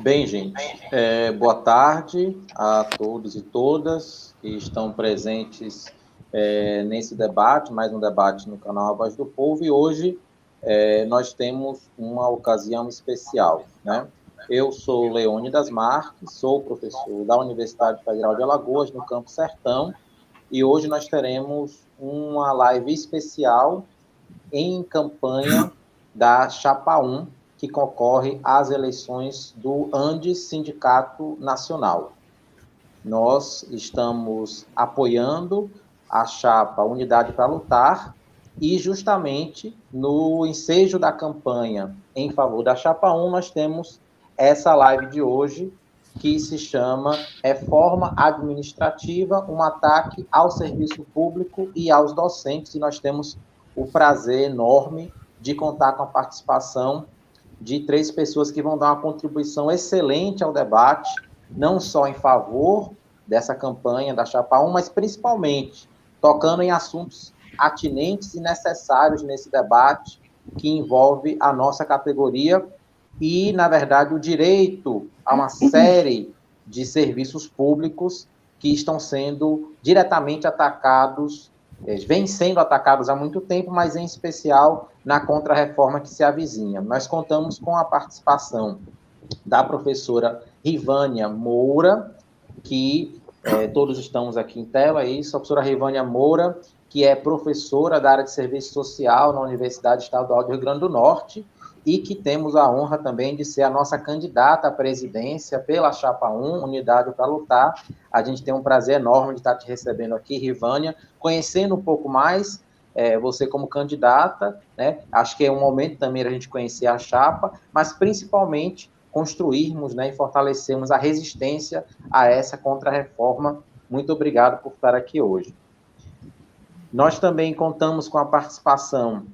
Bem, gente, boa tarde a todos e todas que estão presentes nesse debate, mais um debate no canal A Voz do Povo, e hoje nós temos uma ocasião especial, né? Eu sou Leônidas Marques, sou professor da Universidade Federal de Alagoas, no Campo Sertão, e hoje nós teremos uma live especial em campanha da Chapa 1, que concorre às eleições do Andes Sindicato Nacional. Nós estamos apoiando a chapa Unidade para Lutar e justamente no ensejo da campanha em favor da Chapa 1, nós temos essa live de hoje que se chama Reforma Administrativa, um ataque ao serviço público e aos docentes, e nós temos o prazer enorme de contar com a participação de 3 pessoas que vão dar uma contribuição excelente ao debate, não só em favor dessa campanha da Chapa 1, mas principalmente tocando em assuntos atinentes e necessários nesse debate que envolve a nossa categoria e, na verdade, o direito a uma série de serviços públicos que estão sendo diretamente atacados, vêm sendo atacados há muito tempo, mas em especial na contrarreforma que se avizinha. Nós contamos com a participação da professora Rivânia Moura, que todos estamos aqui em tela, é isso, a professora Rivânia Moura, que é professora da área de serviço social na Universidade Estadual do Rio Grande do Norte, e que temos a honra também de ser a nossa candidata à presidência pela Chapa 1, Unidade para Lutar. A gente tem um prazer enorme de estar te recebendo aqui, Rivânia, conhecendo um pouco mais você como candidata, né? Acho que é um momento também a gente conhecer a chapa, mas principalmente construirmos, né, e fortalecermos a resistência a essa contrarreforma. Muito obrigado por estar aqui hoje. Nós também contamos com a participação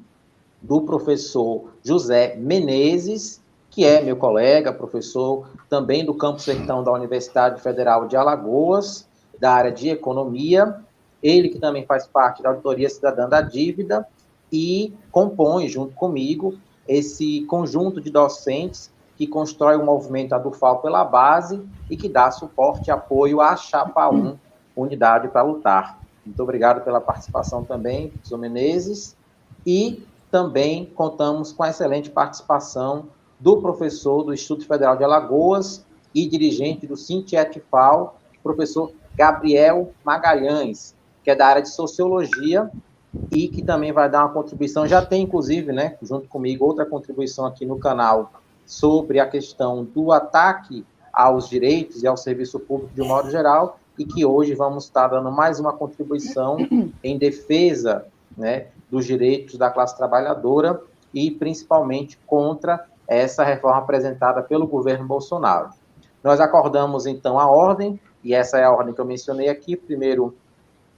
do professor José Menezes, que é meu colega, professor também do Campo Sertão da Universidade Federal de Alagoas, da área de Economia, ele que também faz parte da Auditoria Cidadã da Dívida e compõe, junto comigo, esse conjunto de docentes que constrói o movimento Adufal pela base e que dá suporte e apoio à Chapa 1, Unidade para Lutar. Muito obrigado pela participação também, professor Menezes, e também contamos com a excelente participação do professor do Instituto Federal de Alagoas e dirigente do Sintetfal, professor Gabriel Magalhães, que é da área de Sociologia e que também vai dar uma contribuição, já tem inclusive, né, junto comigo, outra contribuição aqui no canal sobre a questão do ataque aos direitos e ao serviço público de um modo geral, e que hoje vamos estar dando mais uma contribuição em defesa, né, dos direitos da classe trabalhadora e principalmente contra essa reforma apresentada pelo governo Bolsonaro. Nós acordamos, então, a ordem, e essa é a ordem que eu mencionei aqui, primeiro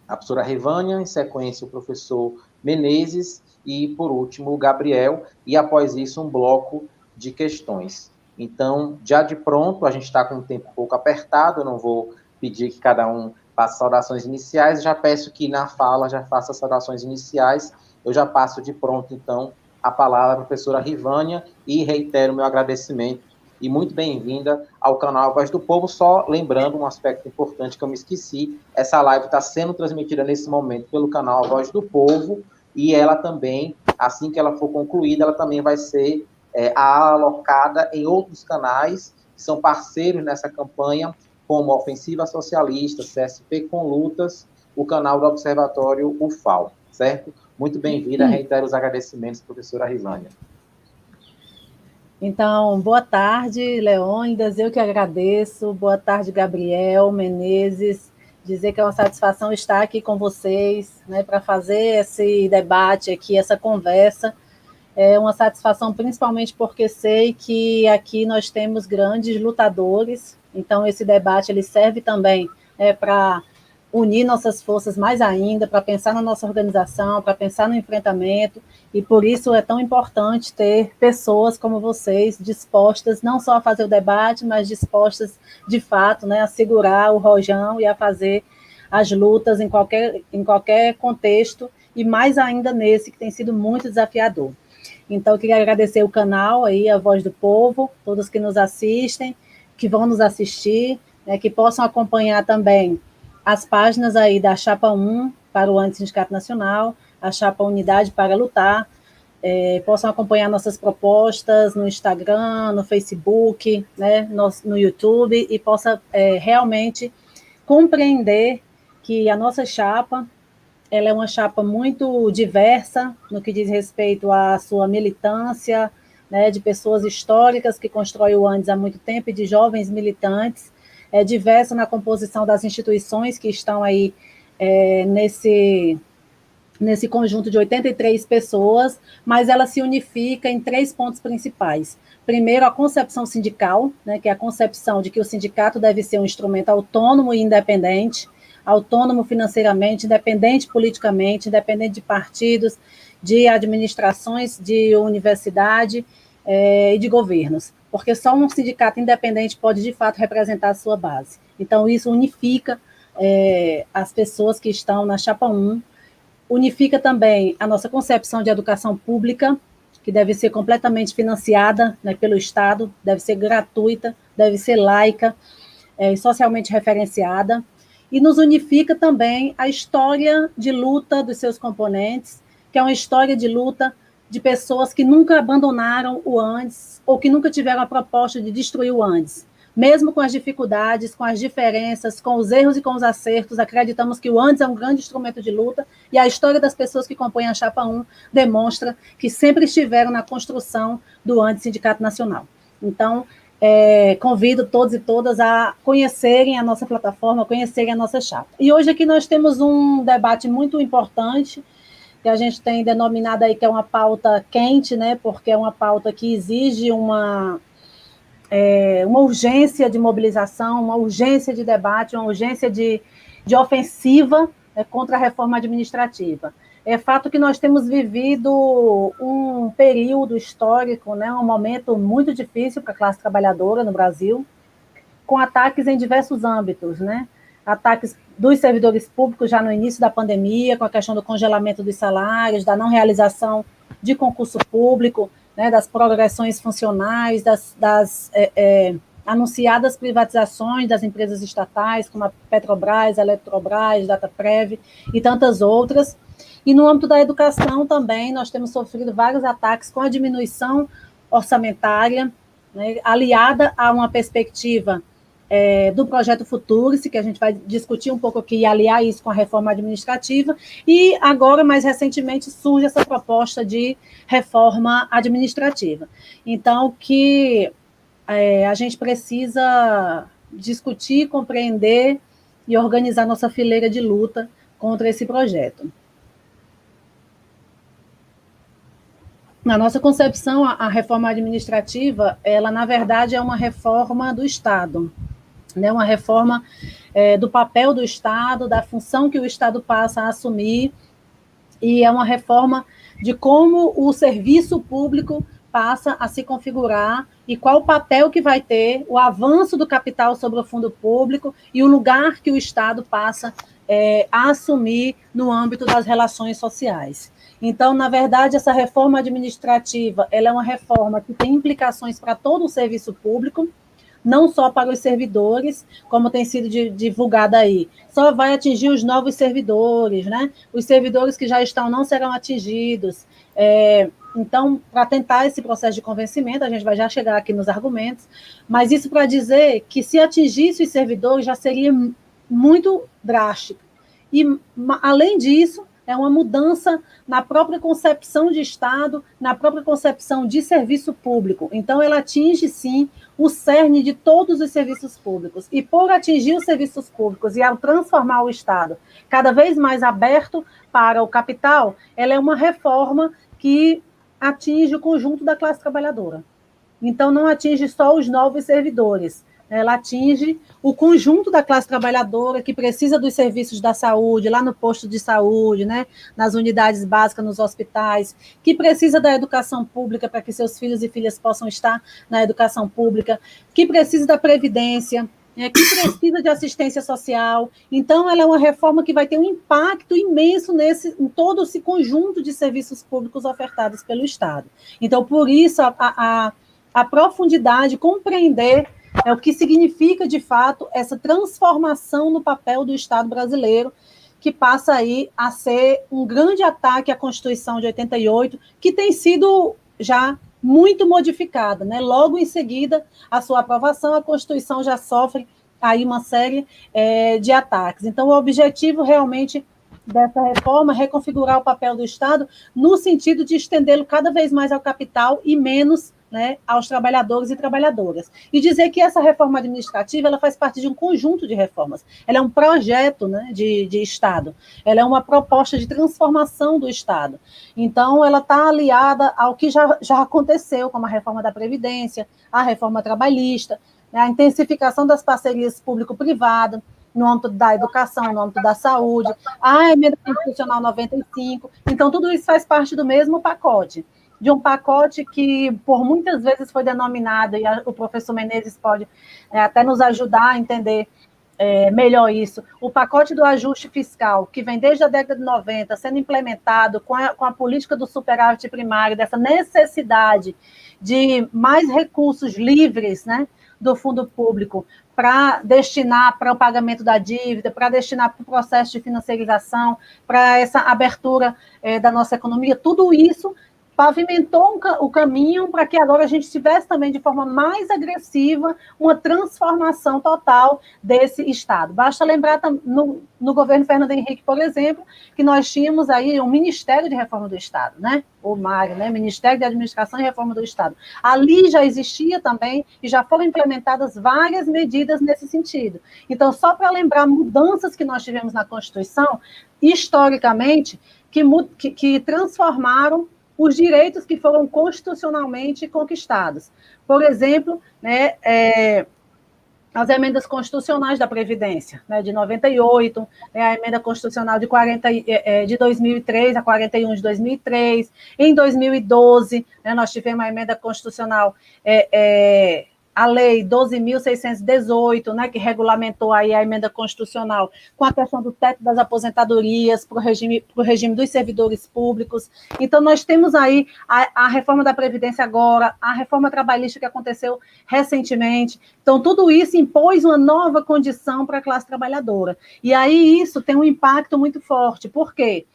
a professora Rivânia, em sequência o professor Menezes e, por último, o Gabriel, e após isso um bloco de questões. Então, já de pronto, a gente está com um tempo um pouco apertado, eu não vou pedir que cada um faça saudações iniciais, já peço que na fala já faça saudações iniciais, eu já passo de pronto, então, a palavra à professora Rivânia e reitero meu agradecimento e muito bem-vinda ao canal Voz do Povo. Só lembrando um aspecto importante que eu me esqueci, essa live está sendo transmitida nesse momento pelo canal Voz do Povo e ela também, assim que ela for concluída, ela também vai ser alocada em outros canais que são parceiros nessa campanha, como a Ofensiva Socialista, CSP com Lutas, o canal do Observatório UFAL, certo? Muito bem-vinda, reitero os agradecimentos, professora Rivânia. Então, boa tarde, Leônidas, eu que agradeço. Boa tarde, Gabriel Menezes. Dizer que é uma satisfação estar aqui com vocês, né, para fazer esse debate aqui, essa conversa. É uma satisfação principalmente porque sei que aqui nós temos grandes lutadores, então esse debate ele serve também para unir nossas forças mais ainda, para pensar na nossa organização, para pensar no enfrentamento, e por isso é tão importante ter pessoas como vocês dispostas não só a fazer o debate, mas dispostas de fato, né, a segurar o rojão e a fazer as lutas em qualquer contexto, e mais ainda nesse que tem sido muito desafiador. Então, eu queria agradecer o canal aí, a Voz do Povo, todos que nos assistem, que vão nos assistir, né, que possam acompanhar também as páginas aí da Chapa 1 para o Antissindicato Nacional, a Chapa Unidade para Lutar, possam acompanhar nossas propostas no Instagram, no Facebook, né, no YouTube, e possa realmente compreender que a nossa chapa, ela é uma chapa muito diversa no que diz respeito à sua militância, né, de pessoas históricas que constroem o Andes há muito tempo e de jovens militantes, diversa na composição das instituições que estão aí nesse conjunto de 83 pessoas, mas ela se unifica em 3 pontos principais. Primeiro, a concepção sindical, né, que é a concepção de que o sindicato deve ser um instrumento autônomo e independente, autônomo financeiramente, independente politicamente, independente de partidos, de administrações, de universidade e de governos, porque só um sindicato independente pode, de fato, representar a sua base. Então, isso unifica as pessoas que estão na Chapa 1, unifica também a nossa concepção de educação pública, que deve ser completamente financiada, né, pelo Estado, deve ser gratuita, deve ser laica, socialmente referenciada, e nos unifica também a história de luta dos seus componentes, que é uma história de luta de pessoas que nunca abandonaram o Andes, ou que nunca tiveram a proposta de destruir o Andes. Mesmo com as dificuldades, com as diferenças, com os erros e com os acertos, acreditamos que o Andes é um grande instrumento de luta, e a história das pessoas que compõem a Chapa 1 demonstra que sempre estiveram na construção do Andes Sindicato Nacional. Então, convido todos e todas a conhecerem a nossa plataforma, a conhecerem a nossa chapa. E hoje aqui nós temos um debate muito importante, que a gente tem denominado aí que é uma pauta quente, né, porque é uma pauta que exige uma urgência de mobilização, uma urgência de debate, uma urgência de ofensiva contra a reforma administrativa. É fato que nós temos vivido um período histórico, né, um momento muito difícil para a classe trabalhadora no Brasil, com ataques em diversos âmbitos, né? Ataques dos servidores públicos já no início da pandemia, com a questão do congelamento dos salários, da não realização de concurso público, né, das progressões funcionais, das anunciadas privatizações das empresas estatais, como a Petrobras, a Eletrobras, Dataprev e tantas outras. E no âmbito da educação também, nós temos sofrido vários ataques com a diminuição orçamentária, né, aliada a uma perspectiva do projeto Futurice, que a gente vai discutir um pouco aqui e aliar isso com a reforma administrativa, e agora, mais recentemente, surge essa proposta de reforma administrativa. Então, que a gente precisa discutir, compreender e organizar nossa fileira de luta contra esse projeto. Na nossa concepção, a reforma administrativa, ela, na verdade, é uma reforma do Estado, né, uma reforma do papel do Estado, da função que o Estado passa a assumir, e é uma reforma de como o serviço público passa a se configurar e qual o papel que vai ter o avanço do capital sobre o fundo público e o lugar que o Estado passa a assumir no âmbito das relações sociais. Então, na verdade, essa reforma administrativa, ela é uma reforma que tem implicações para todo o serviço público, não só para os servidores, como tem sido divulgado aí. Só vai atingir os novos servidores, né? Os servidores que já estão não serão atingidos. Então, para tentar esse processo de convencimento, a gente vai já chegar aqui nos argumentos, mas isso para dizer que se atingisse os servidores já seria muito drástico. E, além disso, é uma mudança na própria concepção de Estado, na própria concepção de serviço público. Então, ela atinge, sim, o cerne de todos os serviços públicos. E por atingir os serviços públicos e ao transformar o Estado cada vez mais aberto para o capital, ela é uma reforma que atinge o conjunto da classe trabalhadora. Então, não atinge só os novos servidores, ela atinge o conjunto da classe trabalhadora que precisa dos serviços da saúde, lá no posto de saúde, né, nas unidades básicas, nos hospitais, que precisa da educação pública para que seus filhos e filhas possam estar na educação pública, que precisa da previdência, que precisa de assistência social. Então, ela é uma reforma que vai ter um impacto imenso em todo esse conjunto de serviços públicos ofertados pelo Estado. Então, por isso, a profundidade, compreender o que significa, de fato, essa transformação no papel do Estado brasileiro, que passa aí a ser um grande ataque à Constituição de 88, que tem sido já muito modificada, né? Logo em seguida, a sua aprovação, a Constituição já sofre aí uma série de ataques. Então, o objetivo realmente dessa reforma é reconfigurar o papel do Estado no sentido de estendê-lo cada vez mais ao capital e menos, né, aos trabalhadores e trabalhadoras. E dizer que essa reforma administrativa ela faz parte de um conjunto de reformas. Ela é um projeto, né, de Estado. Ela é uma proposta de transformação do Estado. Então, ela está aliada ao que já aconteceu, como a reforma da Previdência, a reforma trabalhista, né, a intensificação das parcerias público-privada, no âmbito da educação, no âmbito da saúde, a emenda constitucional 95. Então, tudo isso faz parte do mesmo pacote, de um pacote que, por muitas vezes, foi denominado, e o professor Menezes pode até nos ajudar a entender melhor isso, o pacote do ajuste fiscal, que vem desde a década de 90, sendo implementado com a política do superávit primário, dessa necessidade de mais recursos livres, né, do fundo público, para destinar para o pagamento da dívida, para destinar para o processo de financiarização, para essa abertura da nossa economia, tudo isso pavimentou o caminho para que agora a gente tivesse também, de forma mais agressiva, uma transformação total desse Estado. Basta lembrar, no governo Fernando Henrique, por exemplo, que nós tínhamos aí um Ministério de Reforma do Estado, né? O MARE, né? Ministério de Administração e Reforma do Estado. Ali já existia também e já foram implementadas várias medidas nesse sentido. Então, só para lembrar mudanças que nós tivemos na Constituição, historicamente, que transformaram os direitos que foram constitucionalmente conquistados. Por exemplo, né, as emendas constitucionais da Previdência, né, de 98, né, a emenda constitucional de 2003, a 41 de 2003, em 2012, né, nós tivemos a emenda constitucional, a lei 12.618, né, que regulamentou aí a emenda constitucional com a questão do teto das aposentadorias para o regime dos servidores públicos. Então, nós temos aí a reforma da Previdência agora, a reforma trabalhista que aconteceu recentemente. Então, tudo isso impôs uma nova condição para a classe trabalhadora. E aí isso tem um impacto muito forte. Por quê?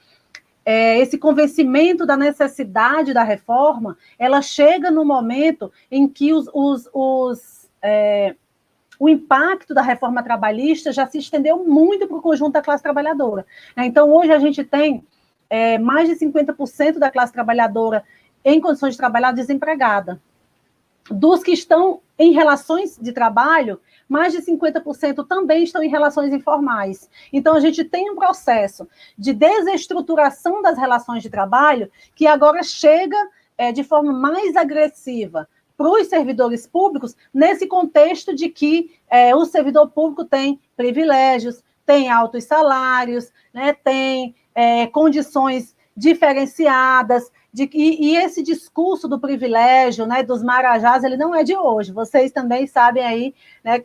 Esse convencimento da necessidade da reforma, ela chega no momento em que o impacto da reforma trabalhista já se estendeu muito para o conjunto da classe trabalhadora. Então, hoje a gente tem mais de 50% da classe trabalhadora em condições de trabalhar desempregada. Dos que estão em relações de trabalho, mais de 50% também estão em relações informais. Então, a gente tem um processo de desestruturação das relações de trabalho que agora chega de forma mais agressiva para os servidores públicos, nesse contexto de que o servidor público tem privilégios, tem altos salários, né, tem condições diferenciadas, e esse discurso do privilégio, né, dos marajás, ele não é de hoje. Vocês também sabem aí, né,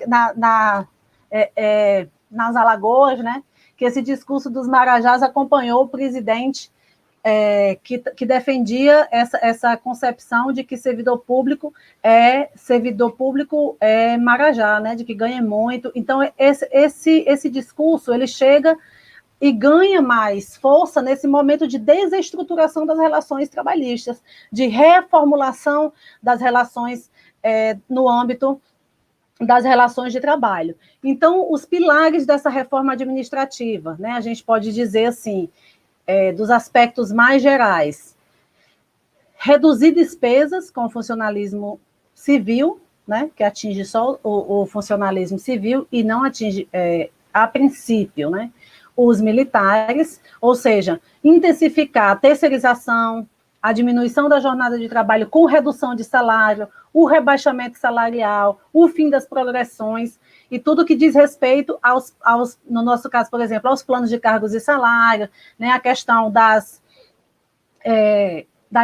nas Alagoas, né, que esse discurso dos marajás acompanhou o presidente que defendia essa concepção de que servidor público é marajá, né, de que ganha muito. Então, esse discurso, ele chega e ganha mais força nesse momento de desestruturação das relações trabalhistas, de reformulação das relações no âmbito das relações de trabalho. Então, os pilares dessa reforma administrativa, né, a gente pode dizer assim, dos aspectos mais gerais: reduzir despesas com o funcionalismo civil, né, que atinge só o funcionalismo civil e não atinge, a princípio, né, os militares, ou seja, intensificar a terceirização, a diminuição da jornada de trabalho com redução de salário, o rebaixamento salarial, o fim das progressões, e tudo que diz respeito no nosso caso, por exemplo, aos planos de cargos e salário, né, a questão da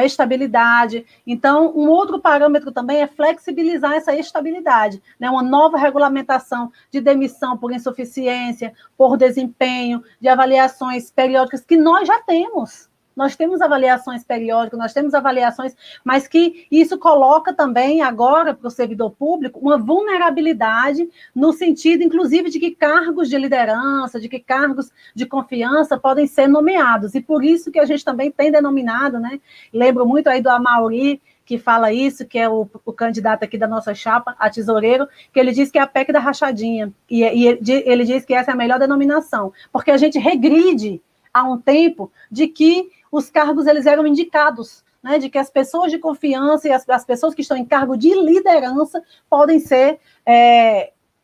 estabilidade. Então, um outro parâmetro também é flexibilizar essa estabilidade, né? Uma nova regulamentação de demissão por insuficiência, por desempenho, de avaliações periódicas que nós já temos. nós temos avaliações periódicas, nós temos avaliações, mas que isso coloca também agora para o servidor público uma vulnerabilidade no sentido, inclusive, de que cargos de liderança, de que cargos de confiança podem ser nomeados, e por isso que a gente também tem denominado, né? Lembro muito aí do Amaury, que fala isso, que é o candidato aqui da nossa chapa, a tesoureiro, que ele diz que é a PEC da rachadinha, e ele diz que essa é a melhor denominação, porque a gente regride há um tempo de que os cargos eles eram indicados, né, de que as pessoas de confiança e as pessoas que estão em cargo de liderança podem ser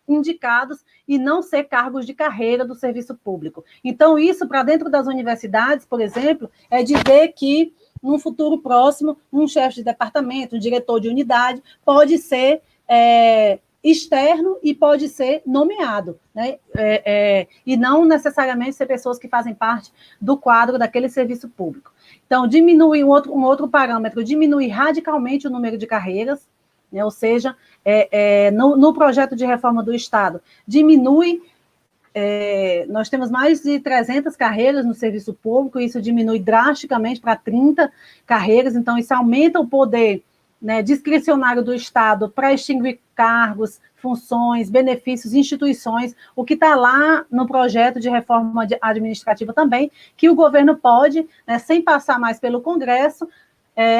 indicados e não ser cargos de carreira do serviço público. Então, isso, para dentro das universidades, por exemplo, é dizer que num futuro próximo, um chefe de departamento, um diretor de unidade, pode ser externo e pode ser nomeado, né? E não necessariamente ser pessoas que fazem parte do quadro daquele serviço público. Então, diminui um outro parâmetro, diminui radicalmente o número de carreiras, né? Ou seja, no projeto de reforma do Estado, diminui. Nós temos mais de 300 carreiras no serviço público, isso diminui drasticamente para 30 carreiras, então isso aumenta o poder, né, discricionário do Estado para extinguir cargos, funções, benefícios, instituições, o que está lá no projeto de reforma administrativa também, que o governo pode, né, sem passar mais pelo Congresso,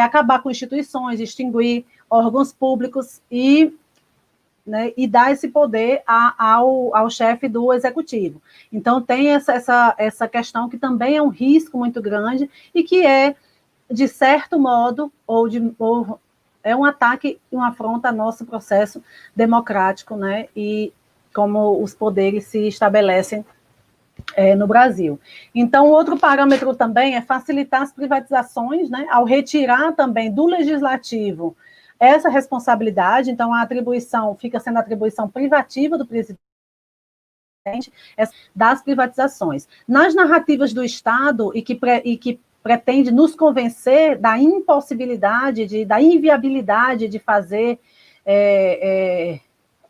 acabar com instituições, extinguir órgãos públicos e, né, e dar esse poder ao chefe do executivo. Então, tem essa questão que também é um risco muito grande e que é, de certo modo, ou é um ataque, uma afronta ao nosso processo democrático, né, e como os poderes se estabelecem no Brasil. Então, outro parâmetro também é facilitar as privatizações, né, ao retirar também do legislativo essa responsabilidade, então a atribuição fica sendo a atribuição privativa do presidente das privatizações. Nas narrativas do Estado e que pretende nos convencer da impossibilidade, da inviabilidade de fazer,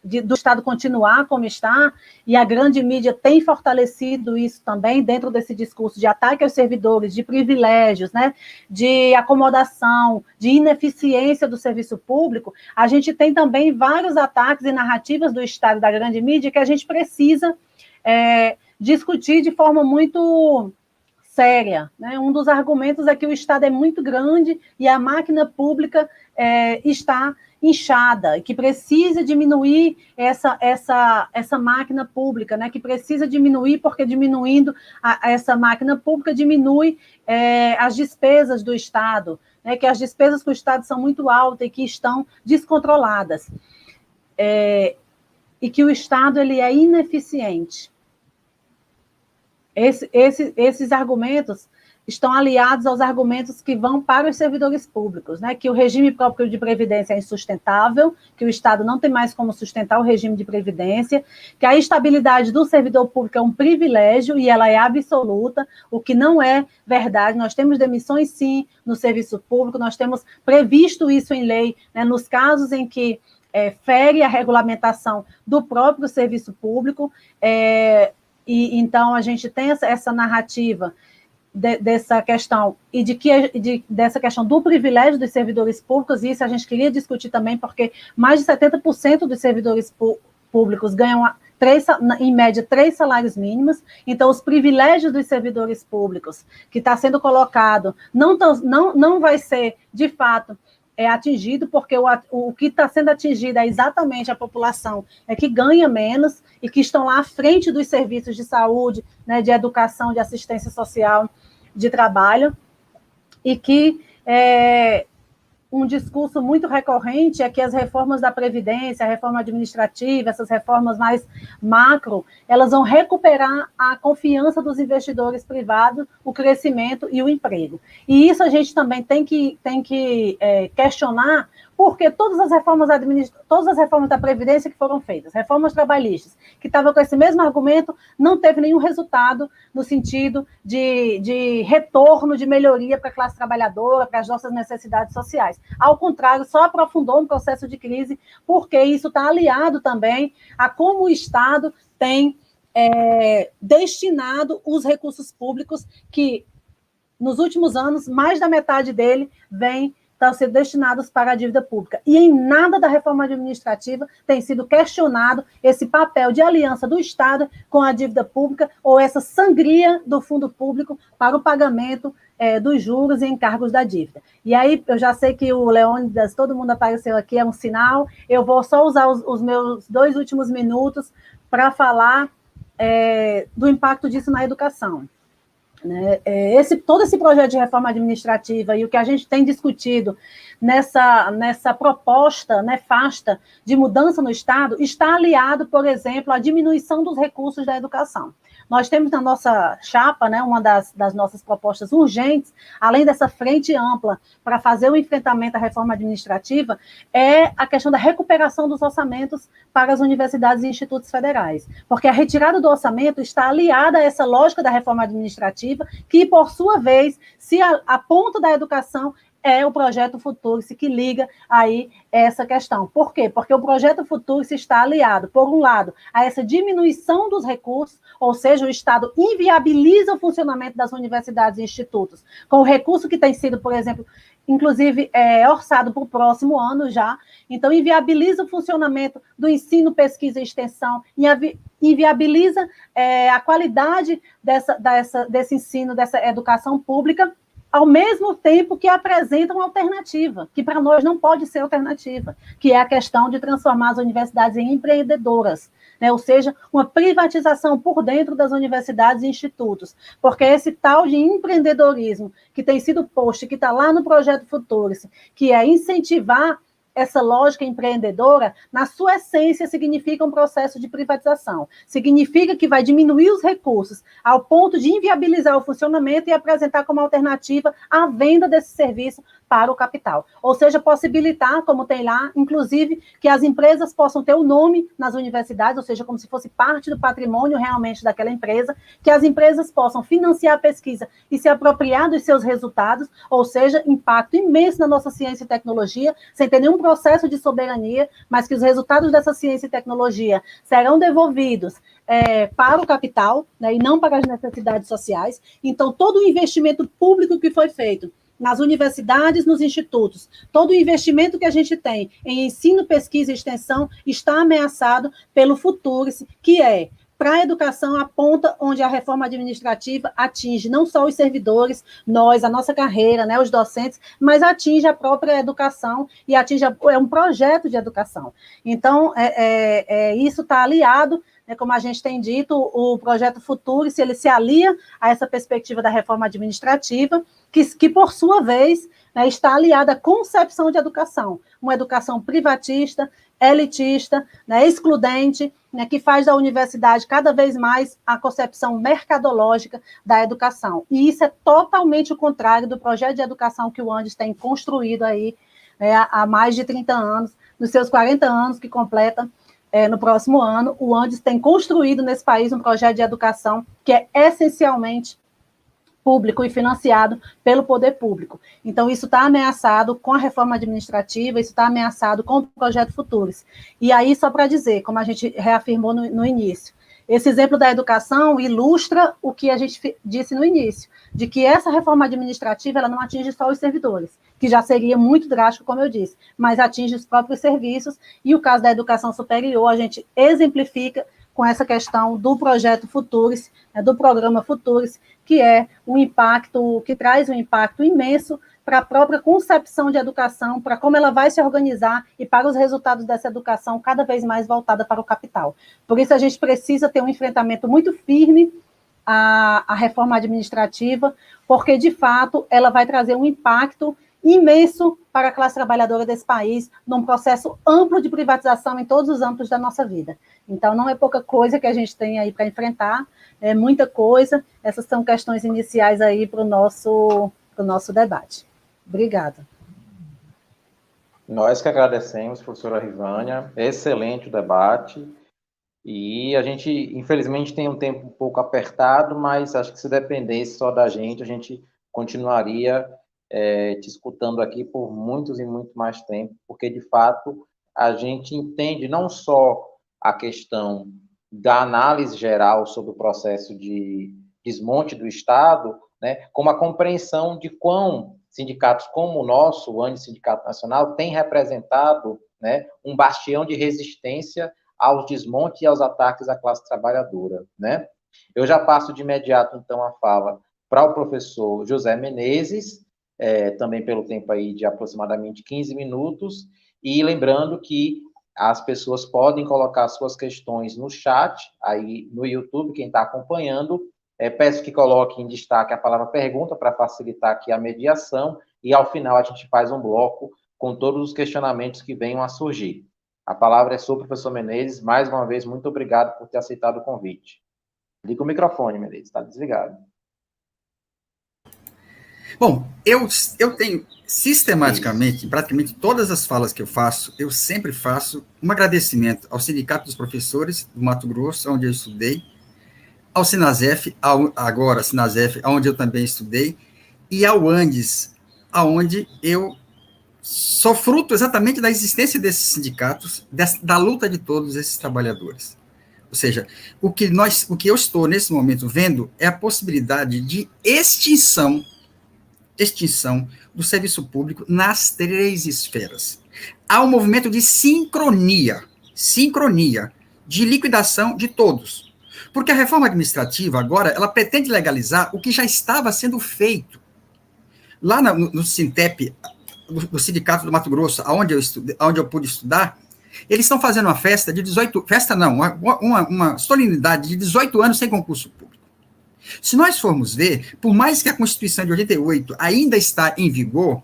do Estado continuar como está, e a grande mídia tem fortalecido isso também dentro desse discurso de ataque aos servidores, de privilégios, né, de acomodação, de ineficiência do serviço público. A gente tem também vários ataques e narrativas do Estado e da grande mídia que a gente precisa discutir de forma muito séria, né? Um dos argumentos é que o Estado é muito grande e a máquina pública está inchada, e que precisa diminuir essa máquina pública, né? Que precisa diminuir, porque diminuindo essa máquina pública diminui as despesas do Estado, né? Que as despesas com o Estado são muito altas e que estão descontroladas, e que o Estado ele é ineficiente. Esses argumentos estão aliados aos argumentos que vão para os servidores públicos, né? Que o regime próprio de previdência é insustentável, que o Estado não tem mais como sustentar o regime de previdência, que a estabilidade do servidor público é um privilégio e ela é absoluta, o que não é verdade. Nós temos demissões, sim, no serviço público, nós temos previsto isso em lei, né, nos casos em que fere a regulamentação do próprio serviço público, e então a gente tem essa narrativa dessa questão, e dessa questão do privilégio dos servidores públicos, e isso a gente queria discutir também, porque mais de 70% dos servidores públicos ganham, em média, 3 salários mínimos. Então, os privilégios dos servidores públicos, que está sendo colocado, não vai ser, de fato, atingido, porque o que está sendo atingido é exatamente a população que ganha menos e que estão lá à frente dos serviços de saúde, né, de educação, de assistência social, de trabalho, e que um discurso muito recorrente é que as reformas da Previdência, a reforma administrativa, essas reformas mais macro, elas vão recuperar a confiança dos investidores privados, o crescimento e o emprego. E isso a gente também tem que questionar, porque todas as reformas da Previdência que foram feitas, reformas trabalhistas, que estavam com esse mesmo argumento, não teve nenhum resultado no sentido de retorno, de melhoria para a classe trabalhadora, para as nossas necessidades sociais. Ao contrário, só aprofundou um processo de crise, porque isso está aliado também a como o Estado tem destinado os recursos públicos que, nos últimos anos, mais da metade dele estão sendo destinados para a dívida pública. E em nada da reforma administrativa tem sido questionado esse papel de aliança do Estado com a dívida pública ou essa sangria do fundo público para o pagamento dos juros e encargos da dívida. E aí, eu já sei que o Leônidas, todo mundo apareceu aqui, é um sinal, eu vou só usar os meus 2 últimos minutos para falar do impacto disso na educação. Né? Todo esse projeto de reforma administrativa e o que a gente tem discutido nessa proposta nefasta de mudança no Estado está aliado, por exemplo, à diminuição dos recursos da educação. Nós temos na nossa chapa, né, uma das nossas propostas urgentes, além dessa frente ampla para fazer o enfrentamento à reforma administrativa, é a questão da recuperação dos orçamentos para as universidades e institutos federais. Porque a retirada do orçamento está aliada a essa lógica da reforma administrativa, que, por sua vez, se a ponta da educação é o projeto Futurice que liga aí essa questão. Por quê? Porque o projeto Futurice está aliado, por um lado, a essa diminuição dos recursos, ou seja, o Estado inviabiliza o funcionamento das universidades e institutos, com o recurso que tem sido, por exemplo, inclusive orçado para o próximo ano já, então inviabiliza o funcionamento do ensino, pesquisa e extensão, inviabiliza a qualidade desse ensino, dessa educação pública, ao mesmo tempo que apresenta uma alternativa, que para nós não pode ser alternativa, que é a questão de transformar as universidades em empreendedoras, né? Ou seja, uma privatização por dentro das universidades e institutos, porque esse tal de empreendedorismo que tem sido posto, que está lá no projeto Futurice, que é incentivar essa lógica empreendedora, na sua essência, significa um processo de privatização. Significa que vai diminuir os recursos ao ponto de inviabilizar o funcionamento e apresentar como alternativa a venda desse serviço para o capital. Ou seja, possibilitar, como tem lá, inclusive, que as empresas possam ter o nome nas universidades, ou seja, como se fosse parte do patrimônio realmente daquela empresa, que as empresas possam financiar a pesquisa e se apropriar dos seus resultados, ou seja, impacto imenso na nossa ciência e tecnologia, sem ter nenhum processo de soberania, mas que os resultados dessa ciência e tecnologia serão devolvidos para o capital, né, e não para as necessidades sociais. Então, todo o investimento público que foi feito nas universidades, nos institutos, todo o investimento que a gente tem em ensino, pesquisa e extensão está ameaçado pelo Futurice, que é para a educação, a ponta onde a reforma administrativa atinge não só os servidores, nós, a nossa carreira, né, os docentes, mas atinge a própria educação e atinge um projeto de educação. Então, isso está aliado, né, como a gente tem dito, o projeto Futurice, ele se alia a essa perspectiva da reforma administrativa, que por sua vez, né, está aliada à concepção de educação, uma educação privatista, elitista, né, excludente, né, que faz da universidade cada vez mais a concepção mercadológica da educação. E isso é totalmente o contrário do projeto de educação que o Andes tem construído aí, né, há mais de 30 anos, nos seus 40 anos que completa no próximo ano, o Andes tem construído nesse país um projeto de educação que é essencialmente público e financiado pelo poder público. Então, isso está ameaçado com a reforma administrativa, isso está ameaçado com o projeto Futurice. E aí, só para dizer, como a gente reafirmou no início, esse exemplo da educação ilustra o que a gente disse no início, de que essa reforma administrativa ela não atinge só os servidores, que já seria muito drástico, como eu disse, mas atinge os próprios serviços, e o caso da educação superior, a gente exemplifica com essa questão do projeto Futurice, do programa Futurice, que é um impacto, que traz um impacto imenso para a própria concepção de educação, para como ela vai se organizar e para os resultados dessa educação cada vez mais voltada para o capital. Por isso, a gente precisa ter um enfrentamento muito firme à reforma administrativa, porque, de fato, ela vai trazer um impacto imenso para a classe trabalhadora desse país, num processo amplo de privatização em todos os âmbitos da nossa vida. Então, não é pouca coisa que a gente tem aí para enfrentar, é muita coisa. Essas são questões iniciais aí para o nosso debate. Obrigada. Nós que agradecemos, professora Rivânia, excelente o debate, e a gente, infelizmente, tem um tempo um pouco apertado, mas acho que se dependesse só da gente, a gente continuaria te escutando aqui por muitos e muito mais tempo, porque, de fato, a gente entende não só a questão da análise geral sobre o processo de desmonte do Estado, né, como a compreensão de quão sindicatos como o nosso, o Sindicato Nacional, tem representado, né, um bastião de resistência aos desmontes e aos ataques à classe trabalhadora, né? Eu já passo de imediato, então, a fala para o professor José Menezes, também pelo tempo aí de aproximadamente 15 minutos, e lembrando que as pessoas podem colocar suas questões no chat, aí no YouTube, quem está acompanhando, peço que coloque em destaque a palavra pergunta para facilitar aqui a mediação, e ao final a gente faz um bloco com todos os questionamentos que venham a surgir. A palavra é sua, professor Menezes. Mais uma vez, muito obrigado por ter aceitado o convite. Liga o microfone, Menezes, está desligado. Bom, eu tenho sistematicamente, praticamente todas as falas que eu faço, eu sempre faço um agradecimento ao Sindicato dos Professores do Mato Grosso, onde eu estudei, ao Sinasef, agora Sinasef, onde eu também estudei, e ao Andes, aonde eu sou fruto exatamente da existência desses sindicatos, da luta de todos esses trabalhadores. Ou seja, o que eu estou nesse momento vendo é a possibilidade de extinção do serviço público nas 3 esferas. Há um movimento de sincronia, de liquidação de todos. Porque a reforma administrativa, agora, ela pretende legalizar o que já estava sendo feito. Lá no Sintep, do Sindicato do Mato Grosso, onde eu pude estudar, eles estão fazendo uma festa de 18... Festa não, uma solenidade de 18 anos sem concurso público. Se nós formos ver, por mais que a Constituição de 88 ainda está em vigor,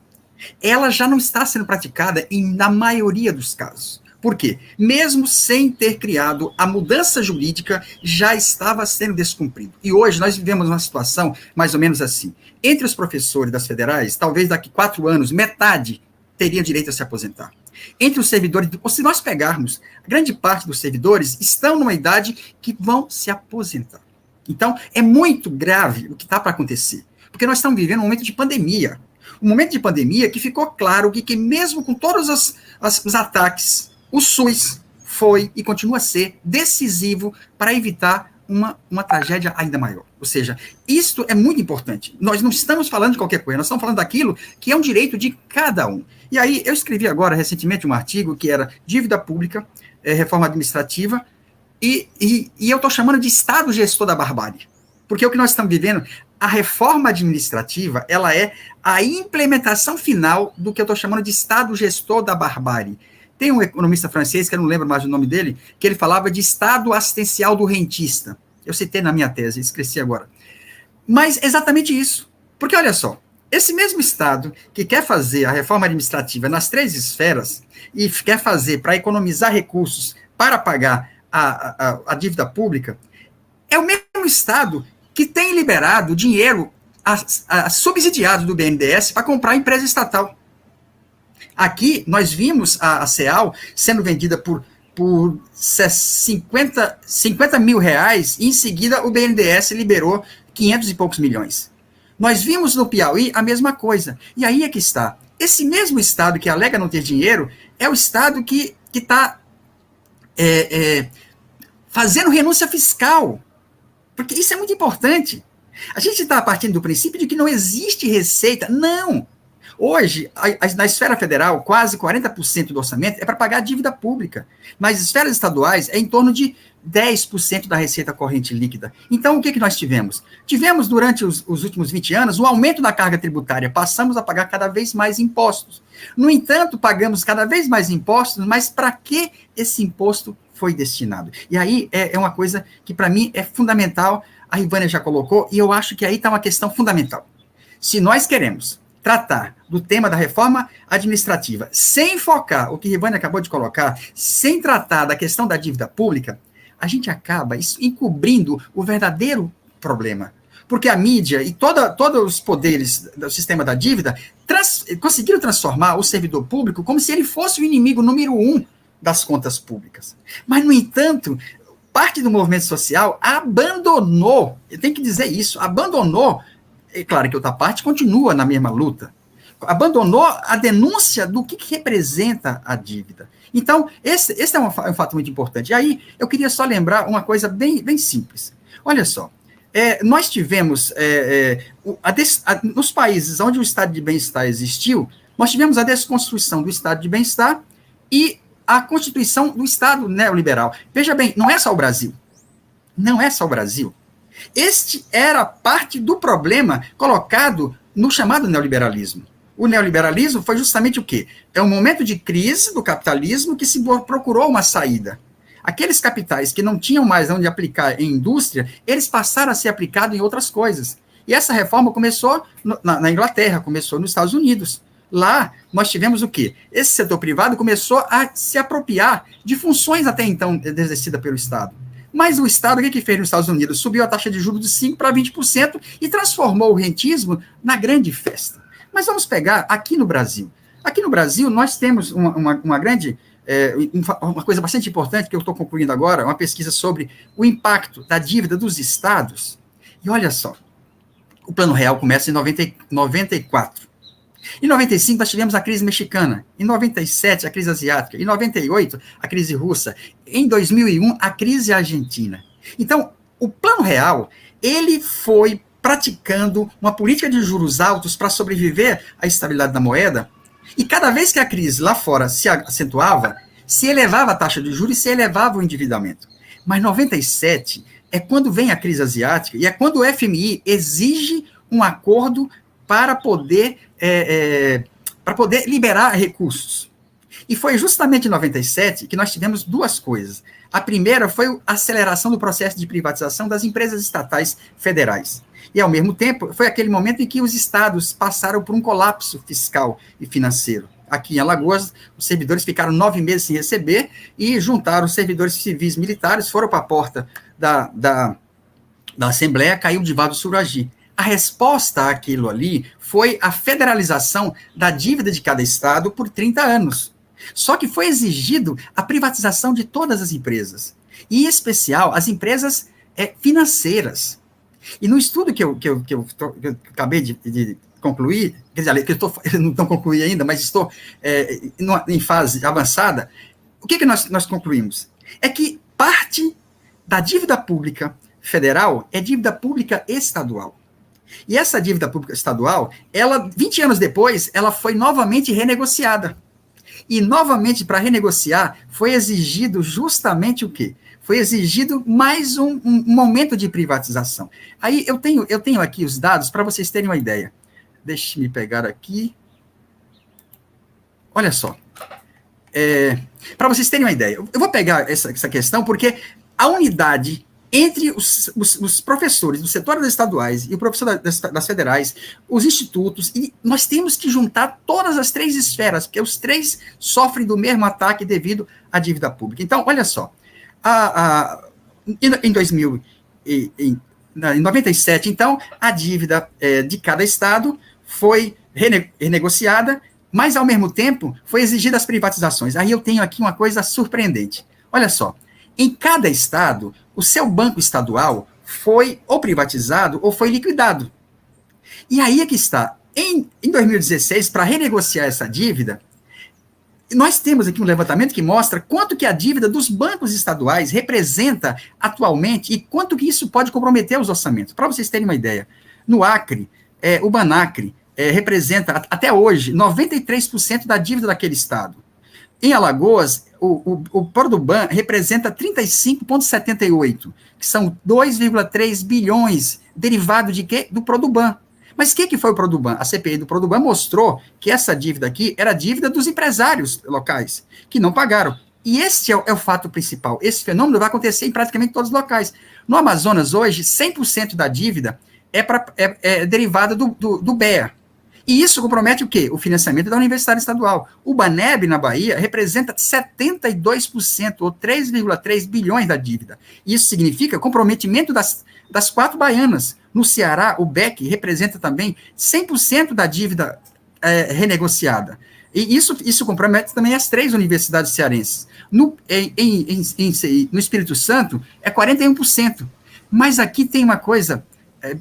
ela já não está sendo praticada na maioria dos casos. Por quê? Mesmo sem ter criado a mudança jurídica, já estava sendo descumprido. E hoje nós vivemos uma situação mais ou menos assim. Entre os professores das federais, talvez daqui 4 anos, metade teria direito a se aposentar. Entre os servidores, ou se nós pegarmos, grande parte dos servidores estão numa idade que vão se aposentar. Então, é muito grave o que está para acontecer, porque nós estamos vivendo um momento de pandemia. Um momento de pandemia que ficou claro que mesmo com todos os ataques, o SUS foi e continua a ser decisivo para evitar uma tragédia ainda maior. Ou seja, isto é muito importante. Nós não estamos falando de qualquer coisa, nós estamos falando daquilo que é um direito de cada um. E aí, eu escrevi agora, recentemente, um artigo que era dívida pública, reforma administrativa, e eu estou chamando de Estado gestor da barbárie. Porque o que nós estamos vivendo, a reforma administrativa, ela é a implementação final do que eu estou chamando de Estado gestor da barbárie. Tem um economista francês, que eu não lembro mais o nome dele, que ele falava de Estado assistencial do rentista. Eu citei na minha tese, esqueci agora. Mas exatamente isso. Porque, olha só, esse mesmo Estado que quer fazer a reforma administrativa nas 3 esferas e quer fazer para economizar recursos para pagar a dívida pública, é o mesmo Estado que tem liberado dinheiro a subsidiados do BNDES para comprar empresa estatal. Aqui, nós vimos a CEAL sendo vendida por 50 mil reais, e em seguida o BNDES liberou 500 e poucos milhões. Nós vimos no Piauí a mesma coisa. E aí é que está. Esse mesmo Estado que alega não ter dinheiro é o Estado que está fazendo renúncia fiscal. Porque isso é muito importante. A gente está partindo do princípio de que não existe receita. Não. Hoje, na esfera federal, quase 40% do orçamento é para pagar a dívida pública. Nas esferas estaduais, é em torno de 10% da receita corrente líquida. Então, o que nós tivemos? Tivemos, durante os últimos 20 anos, o aumento da carga tributária. Passamos a pagar cada vez mais impostos. No entanto, pagamos cada vez mais impostos, mas para que esse imposto foi destinado? E aí é uma coisa que, para mim, é fundamental. A Rivânia já colocou, e eu acho que aí está uma questão fundamental. Se nós queremos tratar do tema da reforma administrativa, sem focar o que Rivânia acabou de colocar, sem tratar da questão da dívida pública, a gente acaba encobrindo o verdadeiro problema. Porque a mídia e todos os poderes do sistema da dívida conseguiram transformar o servidor público como se ele fosse o inimigo número 1 das contas públicas. Mas, no entanto, parte do movimento social abandonou, eu tenho que dizer isso, abandonou. É claro que outra parte continua na mesma luta. Abandonou a denúncia do que representa a dívida. Então, esse é um fato muito importante. E aí, eu queria só lembrar uma coisa bem simples. Olha só, nós tivemos, nos países onde o estado de bem-estar existiu, nós tivemos a desconstrução do estado de bem-estar e a constituição do estado neoliberal. Veja bem, não é só o Brasil. Não é só o Brasil. Este era parte do problema colocado no chamado neoliberalismo. O neoliberalismo foi justamente o quê? É um momento de crise do capitalismo que se procurou uma saída. Aqueles capitais que não tinham mais onde aplicar em indústria, eles passaram a ser aplicados em outras coisas. E essa reforma começou na Inglaterra, começou nos Estados Unidos. Lá, nós tivemos o quê? Esse setor privado começou a se apropriar de funções até então exercidas pelo Estado. Mas o Estado, o que fez nos Estados Unidos? Subiu a taxa de juros de 5% para 20% e transformou o rentismo na grande festa. Mas vamos pegar aqui no Brasil. Aqui no Brasil, nós temos uma grande... uma coisa bastante importante que eu estou concluindo agora, uma pesquisa sobre o impacto da dívida dos estados. E olha só, o Plano Real começa em 94. Em 95, nós tivemos a crise mexicana. Em 97, a crise asiática. Em 98, a crise russa. Em 2001, a crise argentina. Então, o Plano Real, ele foi praticando uma política de juros altos para sobreviver à estabilidade da moeda, e cada vez que a crise lá fora se acentuava, se elevava a taxa de juros e se elevava o endividamento. Mas 97 é quando vem a crise asiática e é quando o FMI exige um acordo para poder liberar recursos. E foi justamente em 97 que nós tivemos duas coisas. A primeira foi a aceleração do processo de privatização das empresas estatais federais. E, ao mesmo tempo, foi aquele momento em que os estados passaram por um colapso fiscal e financeiro. Aqui em Alagoas, os servidores ficaram 9 meses sem receber e juntaram os servidores civis militares, foram para a porta da Assembleia, caiu de Vado Suragi. A resposta àquilo ali foi a federalização da dívida de cada estado por 30 anos. Só que foi exigido a privatização de todas as empresas, e, em especial, as empresas financeiras. E no estudo que eu acabei de concluir, quer dizer, eu não estou concluindo ainda, mas estou em fase avançada, o que nós concluímos? É que parte da dívida pública federal é dívida pública estadual. E essa dívida pública estadual, 20 anos depois, ela foi novamente renegociada. E, novamente, para renegociar, foi exigido justamente o quê? Foi exigido mais um momento de privatização. Aí eu tenho aqui os dados para vocês terem uma ideia. Deixe-me pegar aqui. Olha só. Para vocês terem uma ideia. Eu vou pegar essa questão porque a unidade entre os professores do setor das estaduais e o professor das federais, os institutos, e nós temos que juntar todas as três esferas, porque os três sofrem do mesmo ataque devido à dívida pública. Então, olha só. Em 97, então, a dívida de cada estado foi renegociada, mas, ao mesmo tempo, foi exigida as privatizações. Aí eu tenho aqui uma coisa surpreendente. Olha só, em cada estado, o seu banco estadual foi ou privatizado ou foi liquidado. E aí é que está. Em 2016, para renegociar essa dívida, nós temos aqui um levantamento que mostra quanto que a dívida dos bancos estaduais representa atualmente e quanto que isso pode comprometer os orçamentos. Para vocês terem uma ideia, no Acre, o Banacre representa, até hoje, 93% da dívida daquele estado. Em Alagoas, o Produban representa 35,78%, que são 2,3 bilhões, derivado de quê? Do Produban. Mas o que foi o Produban? A CPI do Produban mostrou que essa dívida aqui era dívida dos empresários locais, que não pagaram. E este é o fato principal. Esse fenômeno vai acontecer em praticamente todos os locais. No Amazonas, hoje, 100% da dívida é derivada do BEA. E isso compromete o quê? O financiamento da Universidade Estadual. O Baneb, na Bahia, representa 72%, ou 3,3 bilhões da dívida. Isso significa comprometimento das 4 baianas. No Ceará, o BEC representa também 100% da dívida renegociada. E isso compromete também as 3 universidades cearenses. No Espírito Santo, é 41%. Mas aqui tem uma coisa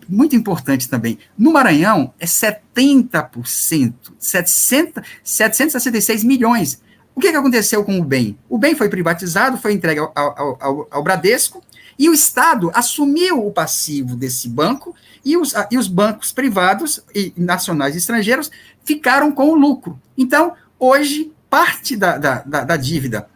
muito importante também. No Maranhão, é 70%, 766 milhões. O que aconteceu com o bem? O bem foi privatizado, foi entregue ao Bradesco, e o Estado assumiu o passivo desse banco, e os bancos privados, e nacionais e estrangeiros, ficaram com o lucro. Então, hoje, parte da dívida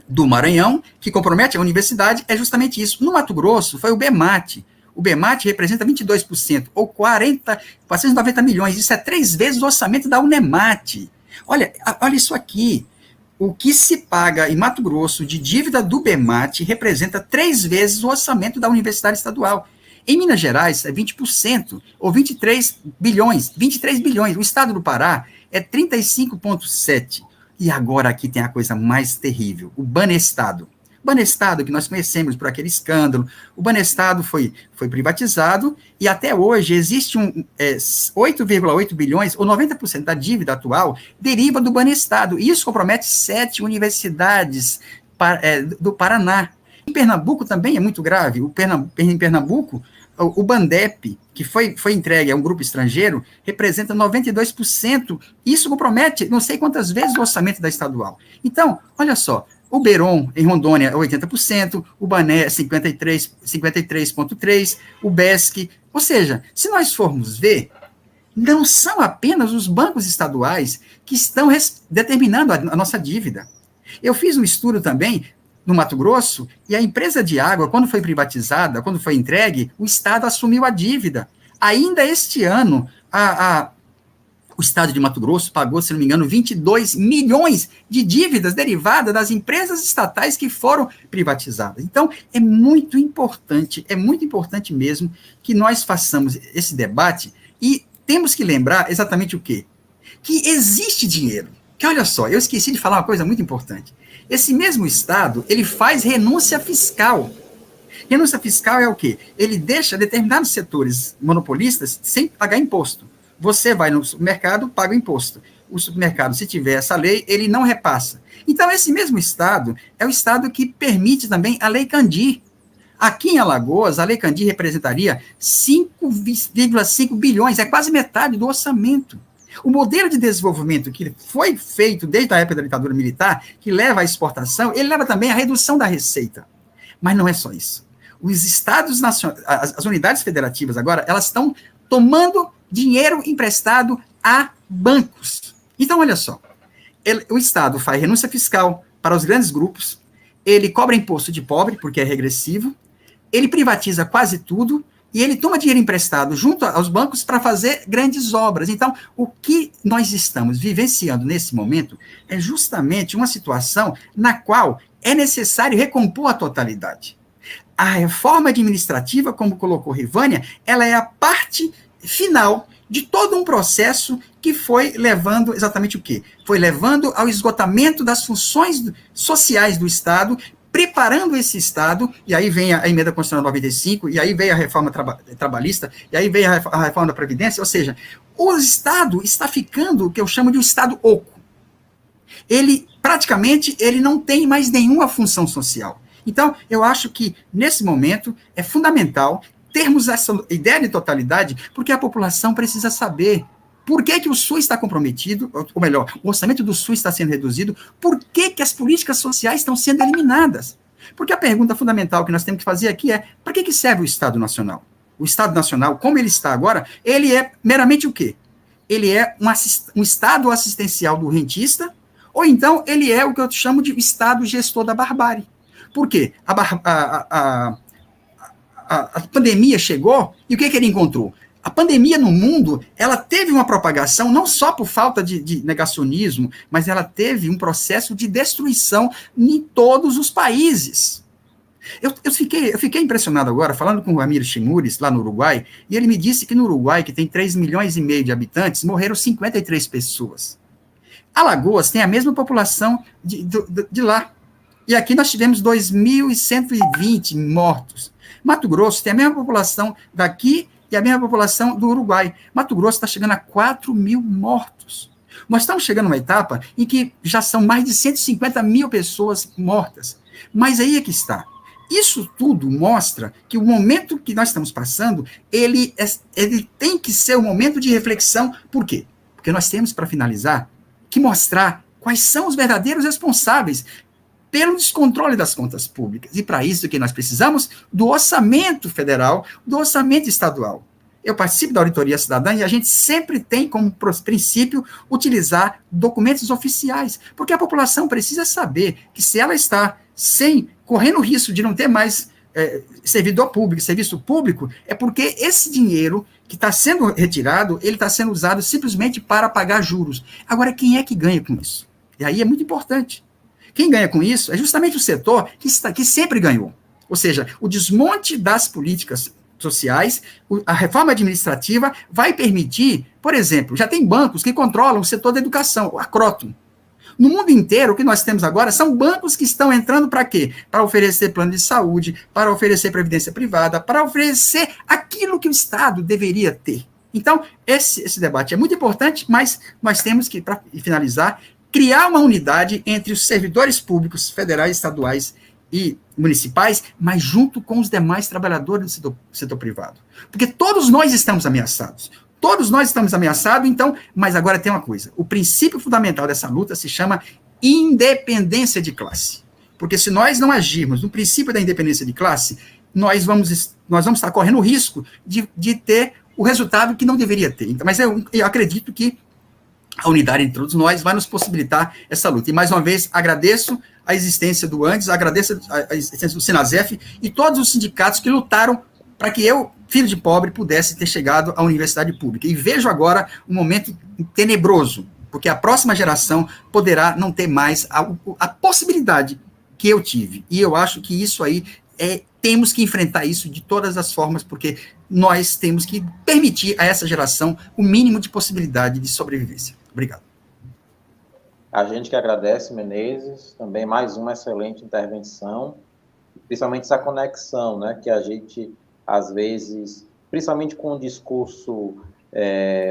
do Maranhão, que compromete a universidade, é justamente isso. No Mato Grosso, foi o BEMAT. O BEMAT representa 22%, ou 490 milhões. Isso é 3 vezes o orçamento da Unemat. Olha isso aqui. O que se paga em Mato Grosso de dívida do BEMAT representa 3 vezes o orçamento da Universidade Estadual. Em Minas Gerais, é 20%, ou 23 bilhões. 23 bilhões. O estado do Pará é 35,7%. E agora aqui tem a coisa mais terrível, o Banestado. O Banestado, que nós conhecemos por aquele escândalo, o Banestado foi privatizado e até hoje existe 8,8 bilhões, ou 90% da dívida atual, deriva do Banestado. E isso compromete 7 universidades do Paraná. Em Pernambuco também é muito grave. Em Pernambuco, o Bandep, que foi entregue a um grupo estrangeiro, representa 92%. Isso compromete não sei quantas vezes o orçamento da estadual. Então, olha só, o Beron, em Rondônia, é 80%, o Bané é 53,3%, o BESC. Ou seja, se nós formos ver, não são apenas os bancos estaduais que estão determinando a nossa dívida. Eu fiz um estudo também no Mato Grosso, e a empresa de água, quando foi privatizada, quando foi entregue, o Estado assumiu a dívida. Ainda este ano, o Estado de Mato Grosso pagou, se não me engano, 22 milhões de dívidas derivadas das empresas estatais que foram privatizadas. Então, é muito importante mesmo que nós façamos esse debate, e temos que lembrar exatamente o quê? Que existe dinheiro. Que olha só, eu esqueci de falar uma coisa muito importante. Esse mesmo Estado, ele faz renúncia fiscal. Renúncia fiscal é o quê? Ele deixa determinados setores monopolistas sem pagar imposto. Você vai no supermercado, paga o imposto. O supermercado, se tiver essa lei, ele não repassa. Então, esse mesmo Estado é o Estado que permite também a Lei Candir. Aqui em Alagoas, a Lei Candir representaria 5,5 bilhões, é quase metade do orçamento. O modelo de desenvolvimento que foi feito desde a época da ditadura militar, que leva à exportação, ele leva também à redução da receita. Mas não é só isso. Os estados nacionais, as unidades federativas agora, elas estão tomando dinheiro emprestado a bancos. Então, olha só, o Estado faz renúncia fiscal para os grandes grupos, ele cobra imposto de pobre, porque é regressivo, ele privatiza quase tudo, e ele toma dinheiro emprestado junto aos bancos para fazer grandes obras. Então, o que nós estamos vivenciando nesse momento é justamente uma situação na qual é necessário recompor a totalidade. A reforma administrativa, como colocou Rivânia, ela é a parte final de todo um processo que foi levando exatamente o quê? Foi levando ao esgotamento das funções sociais do Estado, preparando esse Estado, e aí vem a emenda constitucional 95, e aí veio a reforma trabalhista, e aí veio a reforma da Previdência, ou seja, o Estado está ficando o que eu chamo de um Estado oco. Ele, praticamente, ele não tem mais nenhuma função social. Então, eu acho que, nesse momento, é fundamental termos essa ideia de totalidade, porque a população precisa saber por que o SUS está comprometido, ou melhor, o orçamento do SUS está sendo reduzido, por que as políticas sociais estão sendo eliminadas. Porque a pergunta fundamental que nós temos que fazer aqui é, para que serve o Estado Nacional? O Estado Nacional, como ele está agora, ele é meramente o quê? Ele é um Estado assistencial do rentista, ou então ele é o que eu chamo de Estado gestor da barbárie. Por quê? A pandemia chegou, e o que ele encontrou? A pandemia no mundo, ela teve uma propagação não só por falta de negacionismo, mas ela teve um processo de destruição em todos os países. Eu fiquei impressionado agora, falando com o Ramiro Chimures, lá no Uruguai, e ele me disse que no Uruguai, que tem 3,5 milhões de habitantes, morreram 53 pessoas. Alagoas tem a mesma população de lá. E aqui nós tivemos 2.120 mortos. Mato Grosso tem a mesma população daqui e a mesma população do Uruguai. Mato Grosso está chegando a 4.000 mortos. Nós estamos chegando a uma etapa em que já são mais de 150 mil pessoas mortas. Mas aí é que está. Isso tudo mostra que o momento que nós estamos passando, ele tem que ser um momento de reflexão. Por quê? Porque nós temos, para finalizar, que mostrar Quais são os verdadeiros responsáveis pelo descontrole das contas públicas? E para isso que nós precisamos do orçamento federal, do orçamento estadual. Eu participo da auditoria cidadã e a gente sempre tem como princípio utilizar documentos oficiais, porque a população precisa saber que se ela está correndo o risco de não ter mais servidor público, serviço público, é porque esse dinheiro que está sendo retirado, ele está sendo usado simplesmente para pagar juros. Agora, quem é que ganha com isso? E aí é muito importante. Quem ganha com isso é justamente o setor que sempre ganhou. Ou seja, o desmonte das políticas sociais, a reforma administrativa vai permitir, por exemplo, já tem bancos que controlam o setor da educação, a Croton. No mundo inteiro, o que nós temos agora são bancos que estão entrando para quê? Para oferecer plano de saúde, para oferecer previdência privada, para oferecer aquilo que o Estado deveria ter. Então, esse debate é muito importante, mas nós temos que, para finalizar, criar uma unidade entre os servidores públicos, federais, estaduais e municipais, mas junto com os demais trabalhadores do setor privado. Porque todos nós estamos ameaçados. Todos nós estamos ameaçados, então, mas agora tem uma coisa. O princípio fundamental dessa luta se chama independência de classe. Porque se nós não agirmos no princípio da independência de classe, nós vamos estar correndo o risco de ter o resultado que não deveria ter. Então, mas eu acredito que a unidade entre todos nós vai nos possibilitar essa luta. E, mais uma vez, agradeço a existência do Andes, agradeço a existência do Sinasef e todos os sindicatos que lutaram para que eu, filho de pobre, pudesse ter chegado à universidade pública. E vejo agora um momento tenebroso, porque a próxima geração poderá não ter mais a possibilidade que eu tive. E eu acho que isso aí, temos que enfrentar isso de todas as formas, porque nós temos que permitir a essa geração o mínimo de possibilidade de sobrevivência. Obrigado. A gente que agradece, Menezes, também mais uma excelente intervenção, principalmente essa conexão, né, que a gente, às vezes, principalmente com o discurso,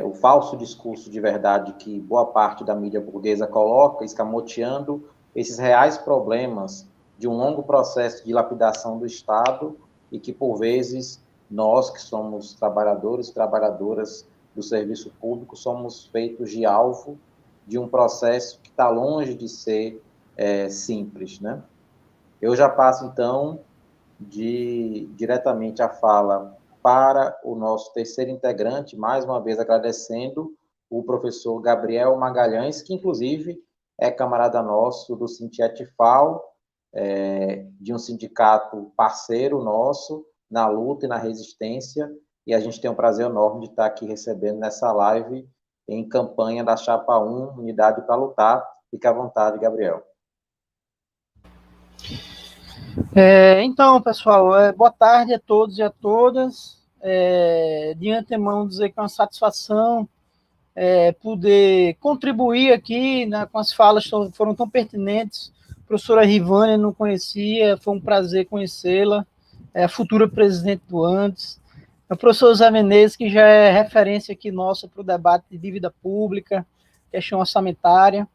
o falso discurso de verdade que boa parte da mídia burguesa coloca, escamoteando esses reais problemas de um longo processo de lapidação do Estado e que, por vezes, nós que somos trabalhadores e trabalhadoras do serviço público somos feitos de alvo de um processo que está longe de ser simples, né? Eu já passo, então, diretamente a fala para o nosso terceiro integrante, mais uma vez agradecendo o professor Gabriel Magalhães, que, inclusive, é camarada nosso do Sintiet-FAO, de um sindicato parceiro nosso na luta e na resistência, e a gente tem um prazer enorme de estar aqui recebendo nessa live em campanha da Chapa 1, Unidade para Lutar. Fique à vontade, Gabriel. Então, pessoal, boa tarde a todos e a todas. De antemão, dizer que é uma satisfação poder contribuir aqui, né, com as falas que foram tão pertinentes. A professora Rivânia não conhecia, foi um prazer conhecê-la, a futura presidente do Andes. O professor Zé Menezes, que já é referência aqui nossa para o debate de dívida pública, questão orçamentária.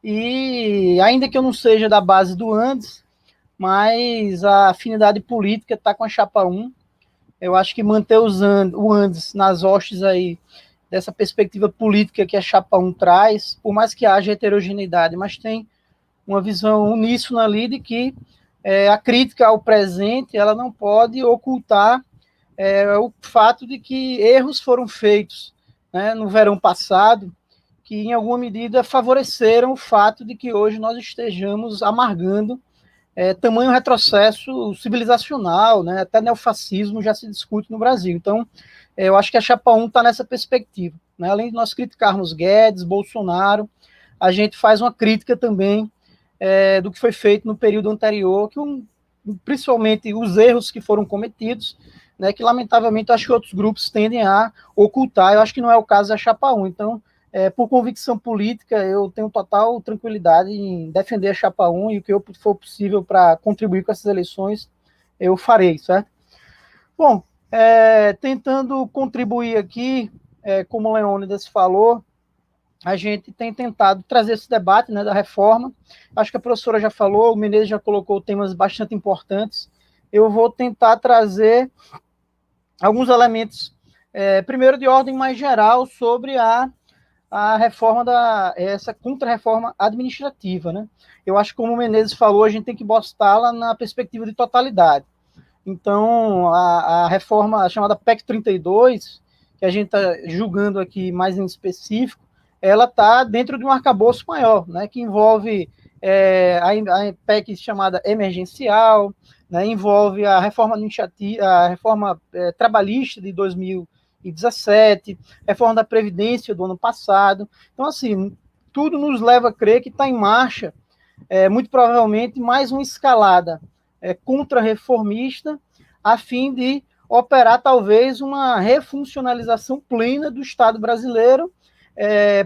E ainda que eu não seja da base do Andes, mas a afinidade política está com a Chapa 1. Eu acho que manter o Andes nas hostes aí dessa perspectiva política que a Chapa 1 traz, por mais que haja heterogeneidade, mas tem uma visão uníssona ali de que a crítica ao presente ela não pode ocultar o fato de que erros foram feitos, né, no verão passado, que em alguma medida favoreceram o fato de que hoje nós estejamos amargando tamanho retrocesso civilizacional, né, até neofascismo já se discute no Brasil. Então, eu acho que a Chapa 1 está nessa perspectiva, né? Além de nós criticarmos Guedes, Bolsonaro, a gente faz uma crítica também do que foi feito no período anterior, que principalmente os erros que foram cometidos, né, que lamentavelmente acho que outros grupos tendem a ocultar. Eu acho que não é o caso da Chapa 1. Então, por convicção política, eu tenho total tranquilidade em defender a Chapa 1 e o que for possível para contribuir com essas eleições, eu farei, certo? Bom, tentando contribuir aqui, como o Leônidas falou, a gente tem tentado trazer esse debate, né, da reforma. Acho que a professora já falou, o Menezes já colocou temas bastante importantes. Eu vou tentar trazer alguns elementos, primeiro de ordem mais geral, sobre a a reforma essa contra-reforma administrativa, né? Eu acho que, como o Menezes falou, a gente tem que botá-la na perspectiva de totalidade. Então, a reforma chamada PEC 32, que a gente está julgando aqui mais em específico, ela está dentro de um arcabouço maior, né, que envolve a PEC chamada emergencial, né, envolve a reforma trabalhista de 2017, reforma da Previdência do ano passado. Então, assim, tudo nos leva a crer que está em marcha, muito provavelmente, mais uma escalada contra-reformista, a fim de operar, talvez, uma refuncionalização plena do Estado brasileiro,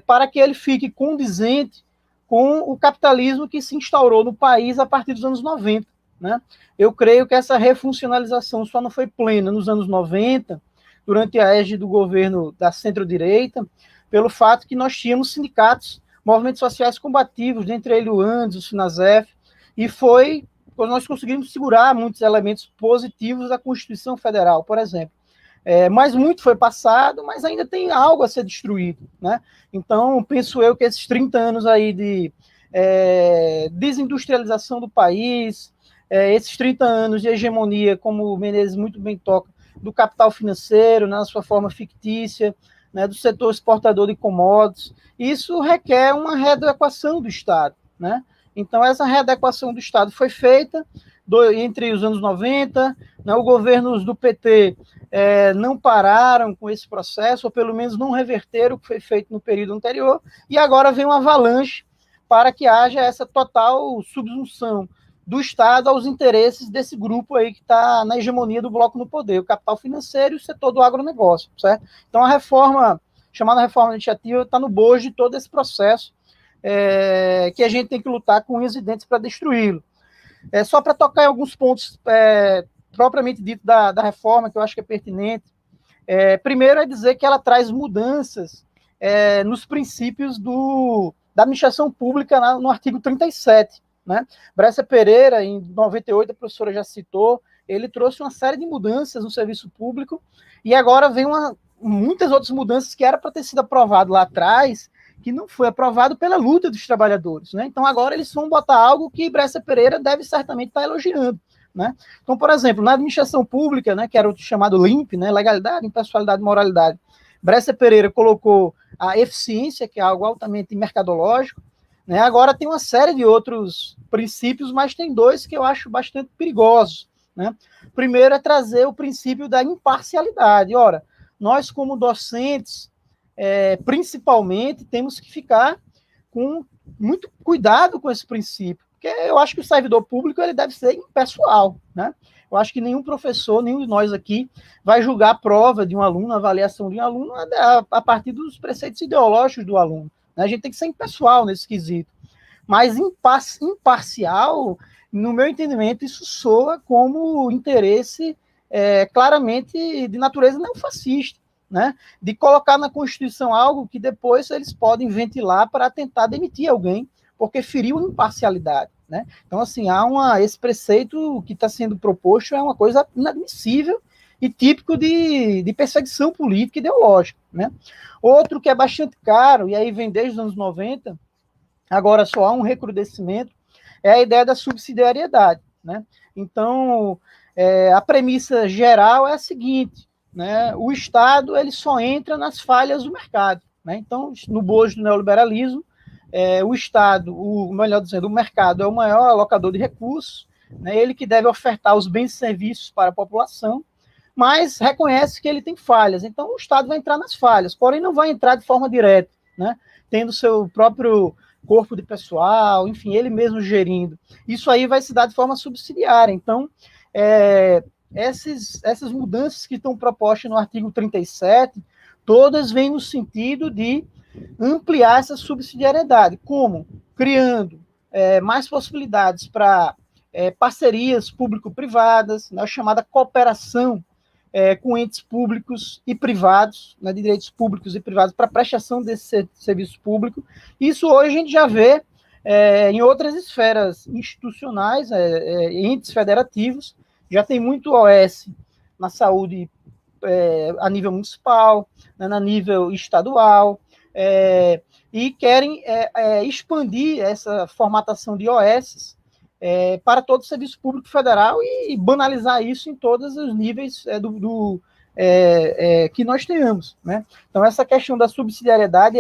para que ele fique condizente com o capitalismo que se instaurou no país a partir dos anos 90. Né? Eu creio que essa refuncionalização só não foi plena nos anos 90, durante a égide do governo da centro-direita, pelo fato que nós tínhamos sindicatos, movimentos sociais combativos, dentre eles o ANDES, o SINASEF, e foi quando nós conseguimos segurar muitos elementos positivos da Constituição Federal, por exemplo. Mas muito foi passado, mas ainda tem algo a ser destruído, né? Então, penso eu que esses 30 anos aí de desindustrialização do país, esses 30 anos de hegemonia, como o Menezes muito bem toca, do capital financeiro, na sua forma fictícia, né, do setor exportador de commodities, isso requer uma readequação do Estado, né? Então, essa readequação do Estado foi feita entre os anos 90, né, os governos do PT não pararam com esse processo, ou pelo menos não reverteram o que foi feito no período anterior, e agora vem uma avalanche para que haja essa total subsunção do Estado aos interesses desse grupo aí que está na hegemonia do bloco no poder, o capital financeiro e o setor do agronegócio, certo? Então, a reforma, chamada reforma administrativa, está no bojo de todo esse processo, que a gente tem que lutar com unhas e dentes para destruí-lo. Só para tocar em alguns pontos propriamente dito da reforma, que eu acho que é pertinente. Primeiro é dizer que ela traz mudanças nos princípios da administração pública no artigo 37. Né? Bressa Pereira, em 98, a professora já citou, ele trouxe uma série de mudanças no serviço público, e agora vem muitas outras mudanças que era para ter sido aprovado lá atrás, que não foi aprovado pela luta dos trabalhadores. Né? Então, agora eles vão botar algo que Bressa Pereira deve certamente estar elogiando. Né? Então, por exemplo, na administração pública, né, que era o chamado LIMP, né, legalidade, impessoalidade e moralidade, Bressa Pereira colocou a eficiência, que é algo altamente mercadológico, né? Agora tem uma série de outros princípios, mas tem dois que eu acho bastante perigosos. Né? Primeiro é trazer o princípio da imparcialidade. Ora, nós como docentes, principalmente, temos que ficar com muito cuidado com esse princípio, porque eu acho que o servidor público ele deve ser impessoal. Né? Eu acho que nenhum professor, nenhum de nós aqui, vai julgar a prova de um aluno, a avaliação de um aluno, a partir dos preceitos ideológicos do aluno. A gente tem que ser impessoal nesse quesito. Mas imparcial, no meu entendimento, isso soa como interesse claramente de natureza neofascista, né? De colocar na Constituição algo que depois eles podem ventilar para tentar demitir alguém, porque feriu a imparcialidade. Né? Então, assim, esse preceito que está sendo proposto é uma coisa inadmissível e típico de perseguição política e ideológica. Né? Outro que é bastante caro, e aí vem desde os anos 90, agora só há um recrudescimento, é a ideia da subsidiariedade. Né? Então, a premissa geral é a seguinte, né? O Estado ele só entra nas falhas do mercado. Né? Então, no bojo do neoliberalismo, o Estado, melhor dizendo, o mercado é o maior alocador de recursos, né? Ele que deve ofertar os bens e serviços para a população, mas reconhece que ele tem falhas. Então, o Estado vai entrar nas falhas, porém não vai entrar de forma direta, né? Tendo seu próprio corpo de pessoal, enfim, ele mesmo gerindo. Isso aí vai se dar de forma subsidiária. Então, essas mudanças que estão propostas no artigo 37, todas vêm no sentido de ampliar essa subsidiariedade. Como? Criando mais possibilidades para parcerias público-privadas, né, chamada cooperação com entes públicos e privados, né, de direitos públicos e privados, para prestação desse serviço público. Isso hoje a gente já vê em outras esferas institucionais, entes federativos, já tem muito OS na saúde a nível municipal, né, a nível estadual, e querem expandir essa formatação de OS para todo o serviço público federal e banalizar isso em todos os níveis que nós tenhamos, né? Então, essa questão da subsidiariedade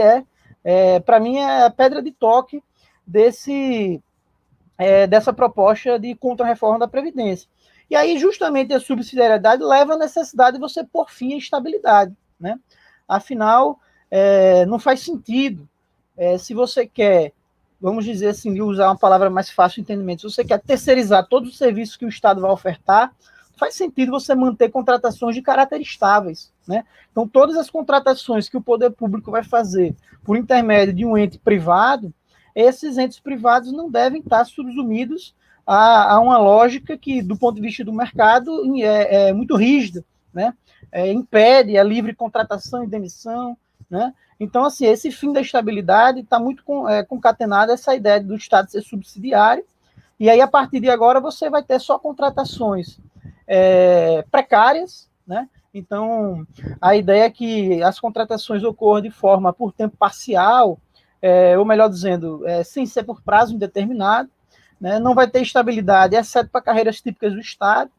para mim, é a pedra de toque dessa proposta de contra-reforma da Previdência. E aí, justamente, a subsidiariedade leva à necessidade de você pôr fim à estabilidade, né? Afinal, não faz sentido, se você quer, vamos dizer assim, de usar uma palavra mais fácil de entendimento, se você quer terceirizar todos os serviços que o Estado vai ofertar, faz sentido você manter contratações de caráter estáveis, né? Então, todas as contratações que o poder público vai fazer por intermédio de um ente privado, esses entes privados não devem estar subsumidos a uma lógica que, do ponto de vista do mercado, é muito rígida, né? Impede a livre contratação e demissão, né? Então, assim, esse fim da estabilidade está muito concatenado a essa ideia do Estado ser subsidiário, e aí, a partir de agora, você vai ter só contratações precárias, né? Então, a ideia é que as contratações ocorram de forma por tempo parcial, ou melhor dizendo, sem ser por prazo indeterminado, né? Não vai ter estabilidade, exceto para carreiras típicas do Estado,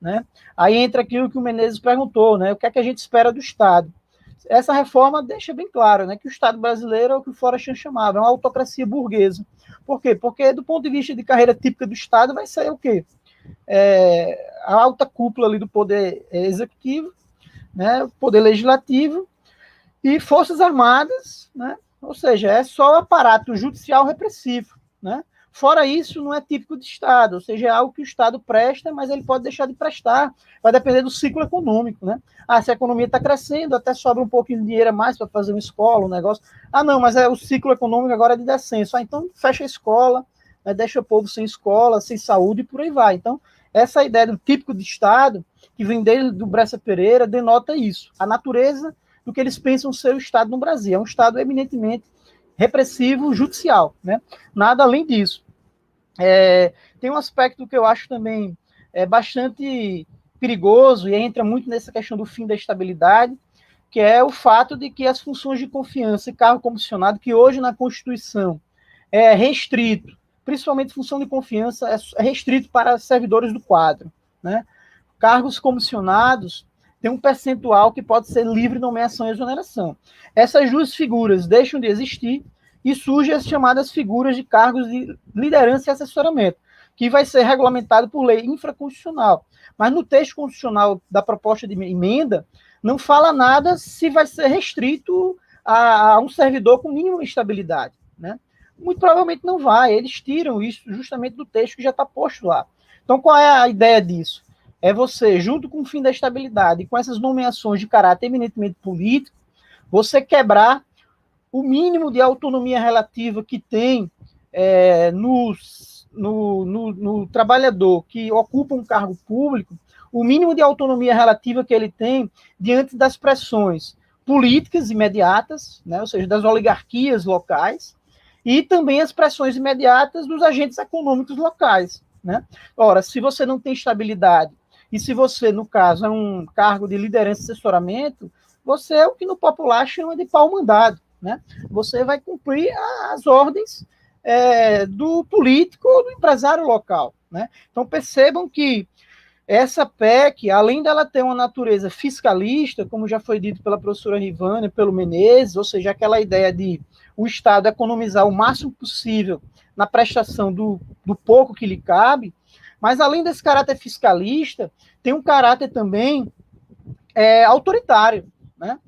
né? Aí entra aquilo que o Menezes perguntou, né? O que é que a gente espera do Estado? Essa reforma deixa bem claro, né, que o Estado brasileiro é o que o Florestan chamava, é uma autocracia burguesa. Por quê? Porque, do ponto de vista de carreira típica do Estado, vai ser o quê? A alta cúpula ali do poder executivo, né, o poder legislativo e forças armadas, né? Ou seja, é só o aparato judicial repressivo, né? Fora isso, não é típico de Estado, ou seja, é algo que o Estado presta, mas ele pode deixar de prestar, vai depender do ciclo econômico, né? Se a economia está crescendo, até sobra um pouquinho de dinheiro a mais para fazer uma escola, um negócio. Não, mas o ciclo econômico agora é de descenso. Então fecha a escola, né, deixa o povo sem escola, sem saúde e por aí vai. Então, essa ideia do típico de Estado, que vem desde o Bressa Pereira, denota isso, a natureza do que eles pensam ser o Estado no Brasil. É um Estado eminentemente repressivo, judicial, né? Nada além disso. Tem um aspecto que eu acho também bastante perigoso, e entra muito nessa questão do fim da estabilidade, que é o fato de que as funções de confiança e cargo comissionado, que hoje na Constituição é restrito, principalmente função de confiança, é restrito para servidores do quadro, né? Cargos comissionados tem um percentual que pode ser livre de nomeação e exoneração. Essas duas figuras deixam de existir e surgem as chamadas figuras de cargos de liderança e assessoramento, que vai ser regulamentado por lei infraconstitucional. Mas no texto constitucional da proposta de emenda, não fala nada se vai ser restrito a um servidor com mínima estabilidade, né? Muito provavelmente não vai, eles tiram isso justamente do texto que já está posto lá. Então, qual é a ideia disso? É você, junto com o fim da estabilidade e com essas nomeações de caráter eminentemente político, você quebrar o mínimo de autonomia relativa que tem no trabalhador que ocupa um cargo público, o mínimo de autonomia relativa que ele tem diante das pressões políticas imediatas, né, ou seja, das oligarquias locais, e também as pressões imediatas dos agentes econômicos locais, né? Ora, se você não tem estabilidade, e se você, no caso, é um cargo de liderança e assessoramento, você é o que no popular chama de pau-mandado, né? Você vai cumprir as ordens do político ou do empresário local, né? Então, percebam que essa PEC, além dela ter uma natureza fiscalista, como já foi dito pela professora Rivânia, pelo Menezes, ou seja, aquela ideia de o Estado economizar o máximo possível na prestação do pouco que lhe cabe, mas além desse caráter fiscalista, tem um caráter também autoritário, né?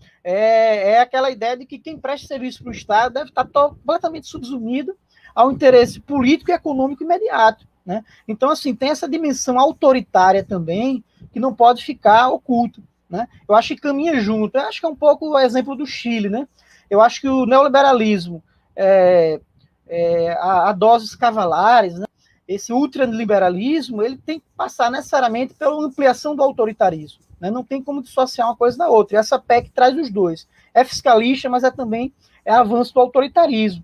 Aquela ideia de que quem presta serviço para o Estado deve estar completamente subsumido ao interesse político e econômico imediato, né? Então, assim, tem essa dimensão autoritária também que não pode ficar oculta, né? Eu acho que caminha junto. Eu acho que é um pouco o exemplo do Chile, né? Eu acho que o neoliberalismo, a doses cavalares, né? Esse ultraliberalismo, ele tem que passar necessariamente pela ampliação do autoritarismo, né? Não tem como dissociar uma coisa da outra. E essa PEC traz os dois. É fiscalista, mas também avanço do autoritarismo.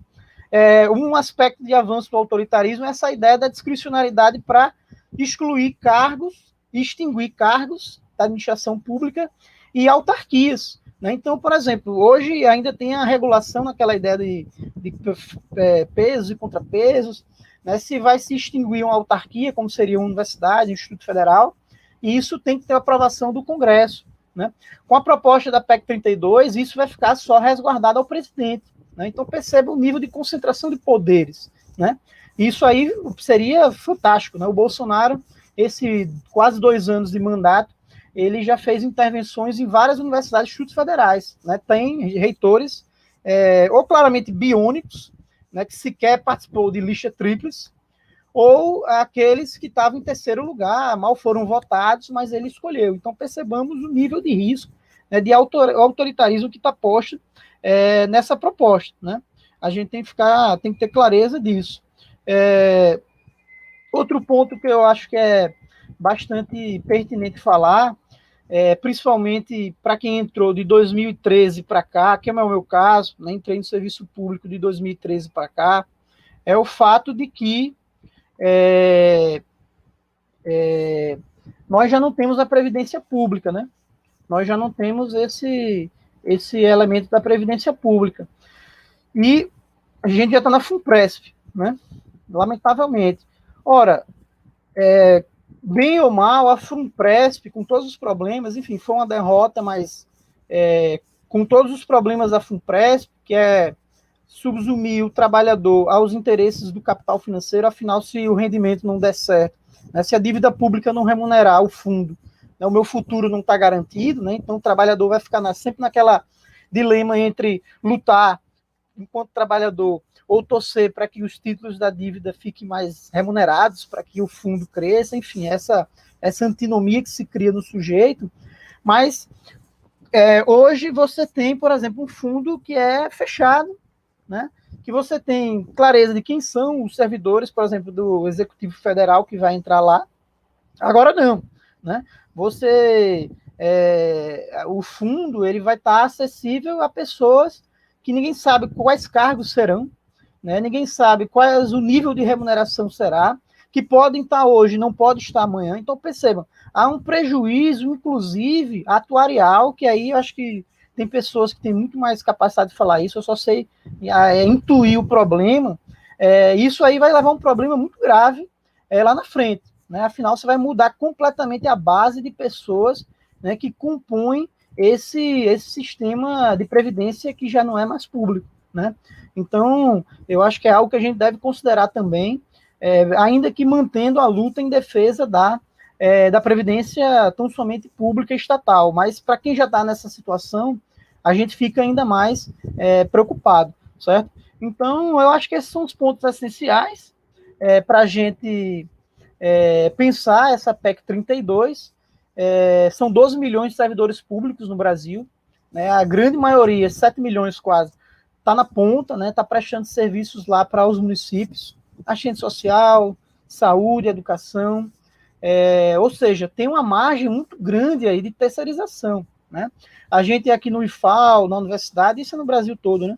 Um aspecto de avanço do autoritarismo é essa ideia da discricionariedade para excluir cargos, extinguir cargos da administração pública e autarquias, né? Então, por exemplo, hoje ainda tem a regulação naquela ideia de pesos e contrapesos, né? Se vai se extinguir uma autarquia, como seria uma universidade, um Instituto Federal, e isso tem que ter a aprovação do Congresso, né? Com a proposta da PEC 32, isso vai ficar só resguardado ao presidente, né? Então, perceba o nível de concentração de poderes, né? Isso aí seria fantástico, né? O Bolsonaro, esse quase 2 anos de mandato, ele já fez intervenções em várias universidades e institutos federais, né? Tem reitores ou claramente biônicos, né, que sequer participou de lista tríplice, ou aqueles que estavam em terceiro lugar, mal foram votados, mas ele escolheu. Então, percebamos o nível de risco, né, de autoritarismo que está posto nessa proposta, né? A gente tem que ter clareza disso. Outro ponto que eu acho que é bastante pertinente falar, principalmente para quem entrou de 2013 para cá, que é o meu caso, né, entrei no serviço público de 2013 para cá, é o fato de que nós já não temos a previdência pública, né? Nós já não temos esse elemento da previdência pública. E a gente já está na FUNPRESP, né? Lamentavelmente. Ora, bem ou mal, a FUNPRESP, com todos os problemas, enfim, foi uma derrota, mas com todos os problemas da FUNPRESP, que é subsumir o trabalhador aos interesses do capital financeiro, afinal, se o rendimento não der certo, né, se a dívida pública não remunerar o fundo, né, o meu futuro não está garantido, né, então o trabalhador vai ficar sempre naquela dilema entre lutar enquanto trabalhador ou torcer para que os títulos da dívida fiquem mais remunerados, para que o fundo cresça, enfim, essa antinomia que se cria no sujeito. Mas hoje você tem, por exemplo, um fundo que é fechado, né? Que você tem clareza de quem são os servidores, por exemplo, do Executivo Federal que vai entrar lá. Agora não, né? O fundo ele vai estar acessível a pessoas que ninguém sabe quais cargos serão, né? Ninguém sabe qual o nível de remuneração será, que podem estar hoje, não pode estar amanhã. Então percebam, há um prejuízo, inclusive atuarial, que aí eu acho que tem pessoas que têm muito mais capacidade de falar isso, eu só sei intuir o problema. Isso aí vai levar a um problema muito grave lá na frente, né? Afinal, você vai mudar completamente a base de pessoas, né, que compõem esse sistema de previdência que já não é mais público, né? Então, eu acho que é algo que a gente deve considerar também, ainda que mantendo a luta em defesa da previdência tão somente pública e estatal. Mas para quem já está nessa situação, a gente fica ainda mais preocupado, certo? Então, eu acho que esses são os pontos essenciais para a gente pensar essa PEC 32. São 12 milhões de servidores públicos no Brasil, né? A grande maioria, 7 milhões quase, está na ponta, né? Está prestando serviços lá para os municípios, assistente social, saúde, educação, ou seja, tem uma margem muito grande aí de terceirização, né? A gente aqui no IFAL, na universidade, isso é no Brasil todo, né?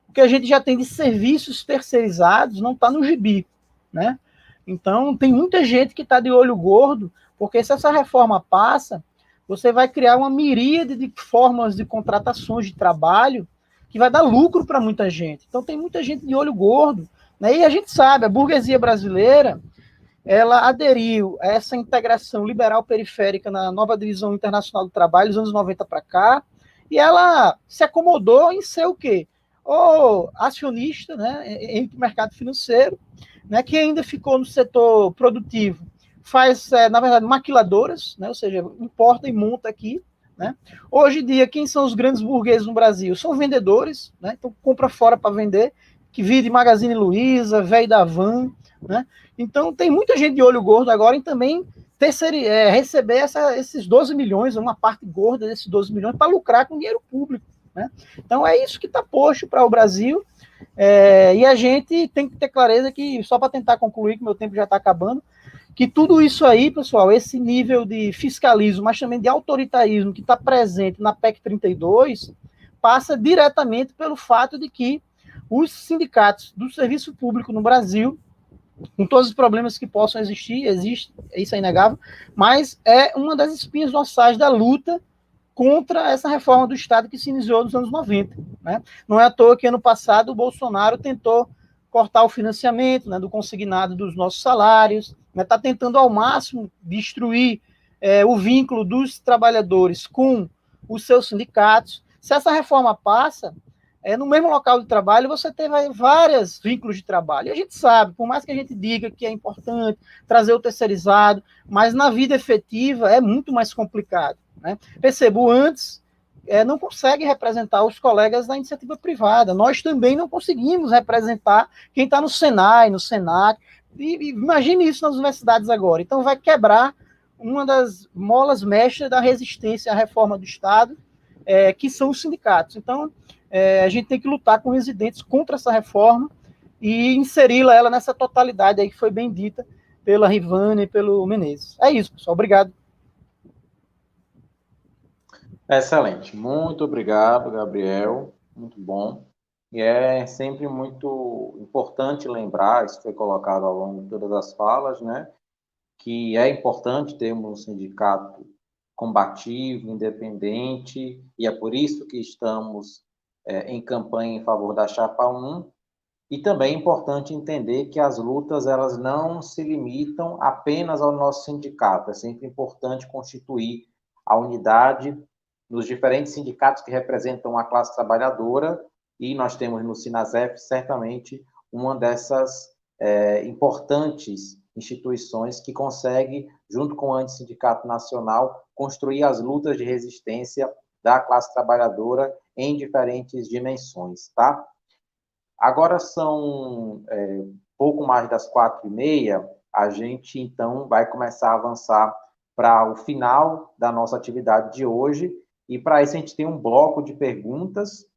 O que a gente já tem de serviços terceirizados não está no gibi, né? Então, tem muita gente que está de olho gordo, porque se essa reforma passa, você vai criar uma miríade de formas de contratações de trabalho que vai dar lucro para muita gente. Então, tem muita gente de olho gordo, né? E a gente sabe, a burguesia brasileira, ela aderiu a essa integração liberal periférica na nova divisão internacional do trabalho, dos anos 90 para cá, e ela se acomodou em ser o quê? Ou acionista, né, entre o mercado financeiro, né, que ainda ficou no setor produtivo, faz, na verdade, maquiladoras, né, ou seja, importa e monta aqui, né? Hoje em dia, quem são os grandes burgueses no Brasil? São vendedores, né? Então compra fora para vender, que vive de Magazine Luiza, velho da van, né? Então tem muita gente de olho gordo agora em também receber esses 12 milhões, uma parte gorda desses 12 milhões, para lucrar com dinheiro público, né? Então é isso que está posto para o Brasil, e a gente tem que ter clareza que, só para tentar concluir, que meu tempo já está acabando, que tudo isso aí, pessoal, esse nível de fiscalismo, mas também de autoritarismo que está presente na PEC 32, passa diretamente pelo fato de que os sindicatos do serviço público no Brasil, com todos os problemas que possam existir, existe, isso é inegável, mas é uma das espinhas dorsais da luta contra essa reforma do Estado que se iniciou nos anos 90. Né? Não é à toa que ano passado o Bolsonaro tentou cortar o financiamento, né, do consignado dos nossos salários, está tentando ao máximo destruir o vínculo dos trabalhadores com os seus sindicatos. Se essa reforma passa, no mesmo local de trabalho você tem vários vínculos de trabalho. E a gente sabe, por mais que a gente diga que é importante trazer o terceirizado, mas na vida efetiva é muito mais complicado. Né? Percebo, antes não consegue representar os colegas da iniciativa privada. Nós também não conseguimos representar quem está no Senai, no Senac. E imagine isso nas universidades agora. Então vai quebrar uma das molas mestras da resistência à reforma do Estado, que são os sindicatos. Então, a gente tem que lutar com residentes contra essa reforma e inseri-la ela nessa totalidade aí que foi bem dita pela Rivane e pelo Menezes. É isso, pessoal. Obrigado. Excelente. Muito obrigado, Gabriel. Muito bom. E é sempre muito importante lembrar, isso foi colocado ao longo de todas as falas, né, que é importante termos um sindicato combativo, independente, e é por isso que estamos em campanha em favor da Chapa 1. E também é importante entender que as lutas elas não se limitam apenas ao nosso sindicato. É sempre importante constituir a unidade nos diferentes sindicatos que representam a classe trabalhadora, e nós temos no Sinasef, certamente, uma dessas importantes instituições que consegue, junto com o Antissindicato Nacional, construir as lutas de resistência da classe trabalhadora em diferentes dimensões, tá? Agora são pouco mais das 4h30, a gente, então, vai começar a avançar para o final da nossa atividade de hoje, e para isso a gente tem um bloco de perguntas.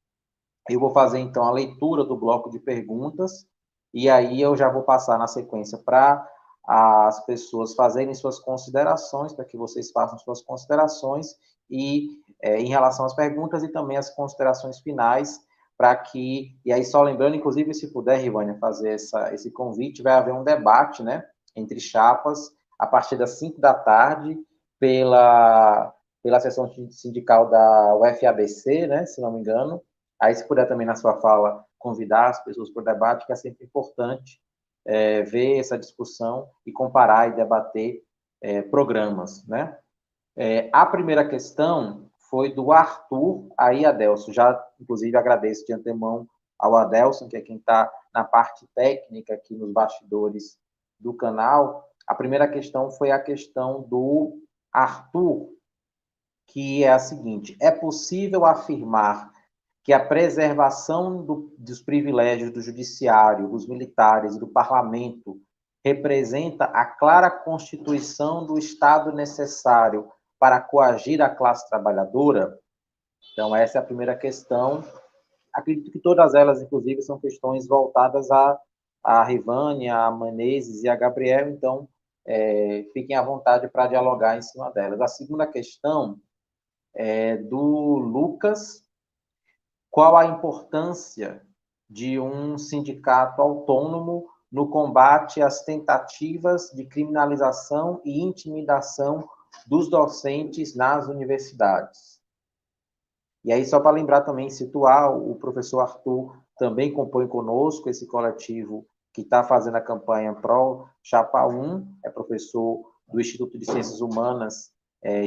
Eu vou fazer, então, a leitura do bloco de perguntas, e aí eu já vou passar na sequência para as pessoas fazerem suas considerações, para que vocês façam suas considerações, e em relação às perguntas e também as considerações finais, para que, e aí só lembrando, inclusive, se puder, Rivânia, fazer esse convite, vai haver um debate, né, entre chapas, a partir das 5 da tarde, pela sessão sindical da UFABC, né, se não me engano. Aí, se puder também, na sua fala, convidar as pessoas para o debate, que é sempre importante ver essa discussão e comparar e debater programas, né? A primeira questão foi do Arthur, aí, Adelson, já, inclusive, agradeço de antemão ao Adelson, que é quem está na parte técnica aqui nos bastidores do canal. A primeira questão foi a questão do Arthur, que é a seguinte: é possível afirmar que a preservação dos privilégios do judiciário, dos militares e do parlamento representa a clara constituição do Estado necessário para coagir a classe trabalhadora? Então, essa é a primeira questão. Acredito que todas elas, inclusive, são questões voltadas a Rivane, a Menezes e a Gabriel, então fiquem à vontade para dialogar em cima delas. A segunda questão é do Lucas. Qual a importância de um sindicato autônomo no combate às tentativas de criminalização e intimidação dos docentes nas universidades? E aí, só para lembrar também, situar, o professor Arthur também compõe conosco esse coletivo que está fazendo a campanha Pro Chapa 1, é professor do Instituto de Ciências Humanas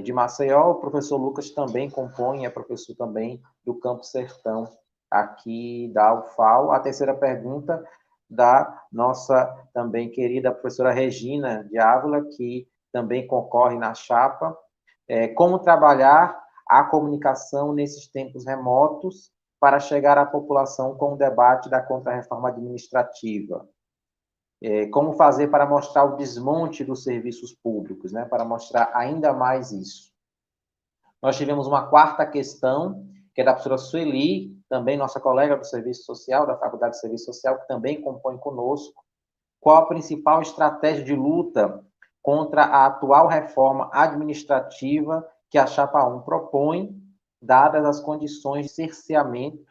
de Maceió. O professor Lucas também compõe, é professor também do Campo Sertão, aqui da UFAL. A terceira pergunta da nossa também querida professora Regina de Ávila, que também concorre na chapa. Como trabalhar a comunicação nesses tempos remotos para chegar à população com o debate da contrarreforma administrativa? Como fazer para mostrar o desmonte dos serviços públicos, né, para mostrar ainda mais isso. Nós tivemos uma quarta questão, que é da professora Sueli, também nossa colega do Serviço Social, da Faculdade de Serviço Social, que também compõe conosco. Qual a principal estratégia de luta contra a atual reforma administrativa que a Chapa 1 propõe, dadas as condições de cerceamento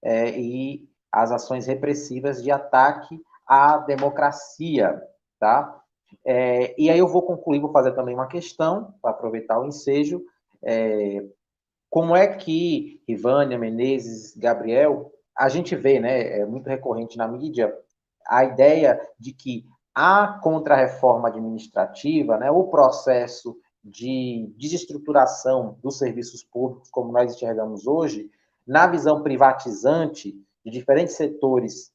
e as ações repressivas de ataque à democracia, tá? E aí eu vou concluir, vou fazer também uma questão, para aproveitar o ensejo. como é que Rivânia, Menezes, Gabriel, a gente vê, né, é muito recorrente na mídia, a ideia de que a contra-reforma administrativa, né, o processo de desestruturação dos serviços públicos, como nós enxergamos hoje, na visão privatizante de diferentes setores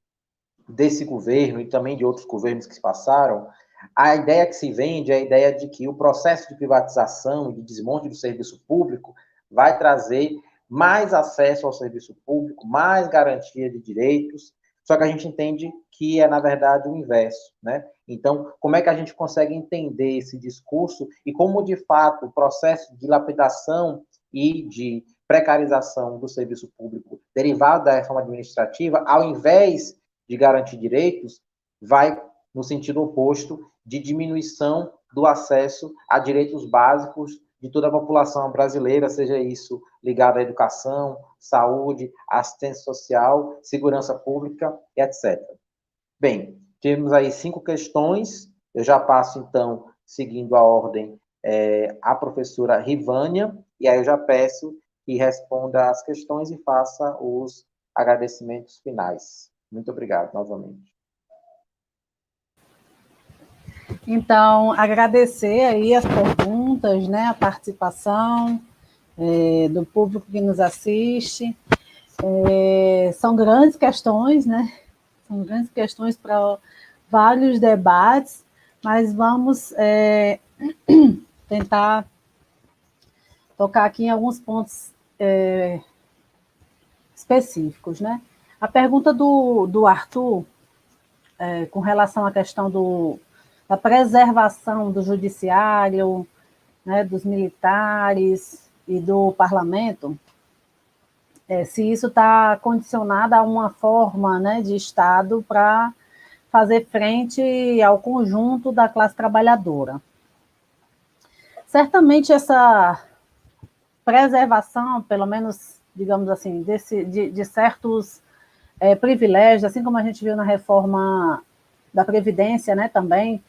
desse governo e também de outros governos que se passaram, a ideia que se vende é a ideia de que o processo de privatização e de desmonte do serviço público vai trazer mais acesso ao serviço público, mais garantia de direitos, só que a gente entende que é, na verdade, o inverso, né? Então, como é que a gente consegue entender esse discurso e como, de fato, o processo de dilapidação e de precarização do serviço público derivado da reforma administrativa, ao invés de garantir direitos, vai no sentido oposto de diminuição do acesso a direitos básicos de toda a população brasileira, seja isso ligado à educação, saúde, assistência social, segurança pública, etc. Bem, temos aí 5 questões, eu já passo, então, seguindo a ordem, a professora Rivânia, e aí eu já peço que responda as questões e faça os agradecimentos finais. Muito obrigado, novamente. Então, agradecer aí as perguntas, né, a participação do público que nos assiste. São grandes questões, né? São grandes questões para vários debates, mas vamos tentar tocar aqui em alguns pontos específicos, né? A pergunta do Arthur, com relação à questão da preservação do judiciário, né, dos militares e do parlamento, se isso está condicionado a uma forma, né, de Estado para fazer frente ao conjunto da classe trabalhadora. Certamente essa preservação, pelo menos, digamos assim, de certos privilégios, assim como a gente viu na reforma da Previdência, né, também,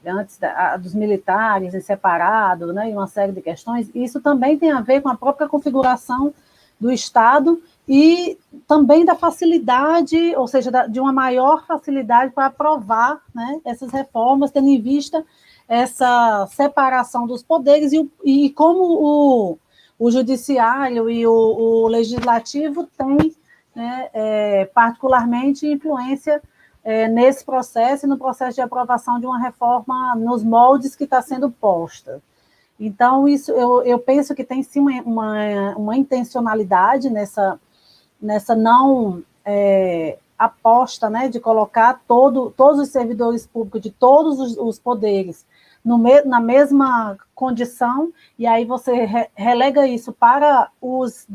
antes dos militares em separado, né, e uma série de questões, isso também tem a ver com a própria configuração do Estado e também da facilidade, ou seja, de uma maior facilidade para aprovar, né, essas reformas, tendo em vista essa separação dos poderes e como o judiciário e o legislativo têm, né, particularmente influência nesse processo e no processo de aprovação de uma reforma nos moldes que está sendo posta. Então, isso eu penso que tem sim uma intencionalidade nessa não aposta, né, de colocar todos os servidores públicos de todos os poderes na mesma condição, e aí você relega isso para os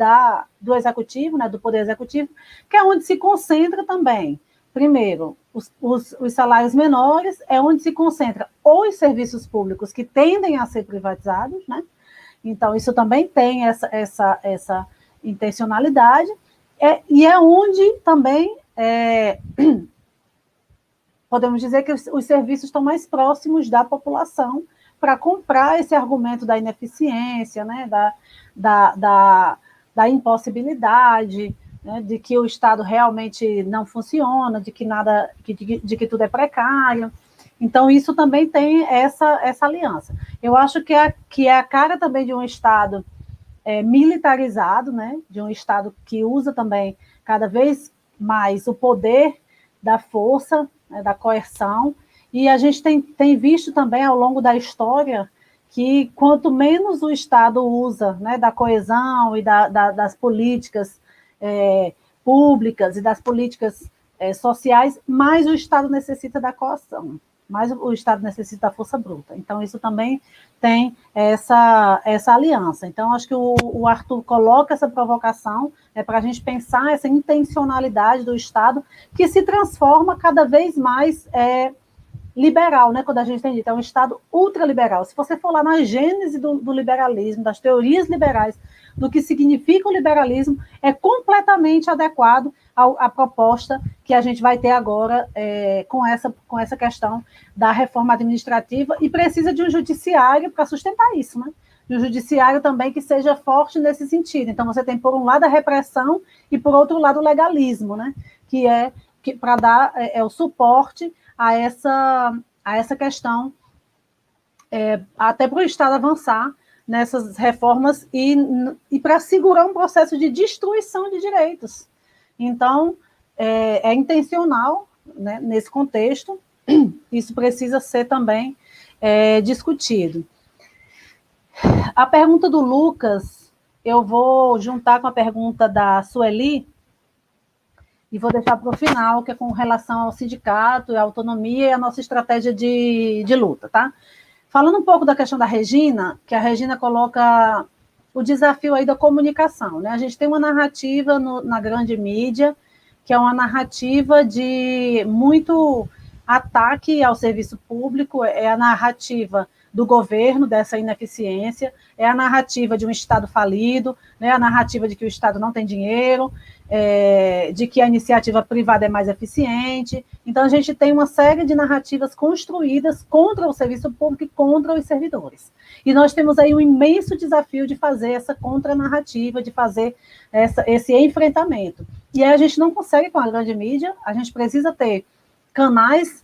do executivo, né, do poder executivo, que é onde se concentra também. Primeiro, os salários menores é onde se concentra os serviços públicos que tendem a ser privatizados, né? Então, isso também tem essa intencionalidade, e é onde também podemos dizer que os serviços estão mais próximos da população para comprar esse argumento da ineficiência, né? da impossibilidade, né, de que o Estado realmente não funciona, de que tudo é precário. Então, isso também tem essa aliança. Eu acho que é a cara também de um Estado militarizado, né, de um Estado que usa também cada vez mais o poder da força, né, da coerção, e a gente tem visto também ao longo da história que quanto menos o Estado usa, né, da coesão e das políticas públicas e das políticas sociais, mais o Estado necessita da coação, mais o Estado necessita da força bruta. Então, isso também tem essa aliança. Então, acho que o Arthur coloca essa provocação para a gente pensar essa intencionalidade do Estado que se transforma cada vez mais liberal, né? Quando a gente tem dito, é um Estado ultraliberal. Se você for lá na gênese do liberalismo, das teorias liberais, do que significa o liberalismo, é completamente adequado à proposta que a gente vai ter agora com essa questão da reforma administrativa, e precisa de um judiciário para sustentar isso, né? e o judiciário também que seja forte nesse sentido. Então, você tem, por um lado, a repressão e, por outro lado, o legalismo, né? Que é para dar o suporte a essa questão, até para o Estado avançar nessas reformas e para segurar um processo de destruição de direitos. Então, é intencional, né, nesse contexto, isso precisa ser também discutido. A pergunta do Lucas, eu vou juntar com a pergunta da Sueli, e vou deixar para o final, que é com relação ao sindicato, a autonomia e a nossa estratégia de luta, tá? Falando um pouco da questão da Regina, que a Regina coloca o desafio aí da comunicação, né? A gente tem uma narrativa na grande mídia, que é uma narrativa de muito ataque ao serviço público, é a narrativa do governo, dessa ineficiência, é a narrativa de um Estado falido, né? A narrativa de que o Estado não tem dinheiro, de que a iniciativa privada é mais eficiente. Então, a gente tem uma série de narrativas construídas contra o serviço público e contra os servidores. E nós temos aí um imenso desafio de fazer essa contranarrativa, de fazer esse enfrentamento. E aí a gente não consegue com a grande mídia, a gente precisa ter canais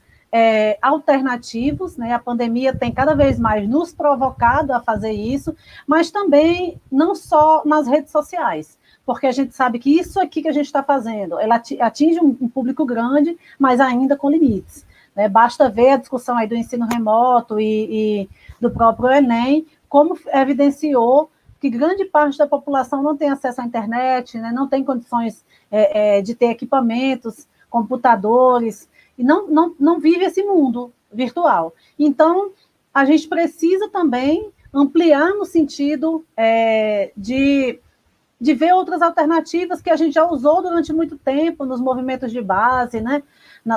alternativos, né? A pandemia tem cada vez mais nos provocado a fazer isso, mas também não só nas redes sociais, porque a gente sabe que isso aqui que a gente está fazendo, ela atinge um público grande, mas ainda com limites, né? Basta ver a discussão aí do ensino remoto e do próprio Enem, como evidenciou que grande parte da população não tem acesso à internet, né? Não tem condições de ter equipamentos, computadores, e não vive esse mundo virtual. Então, a gente precisa também ampliar no sentido de ver outras alternativas que a gente já usou durante muito tempo nos movimentos de base, né?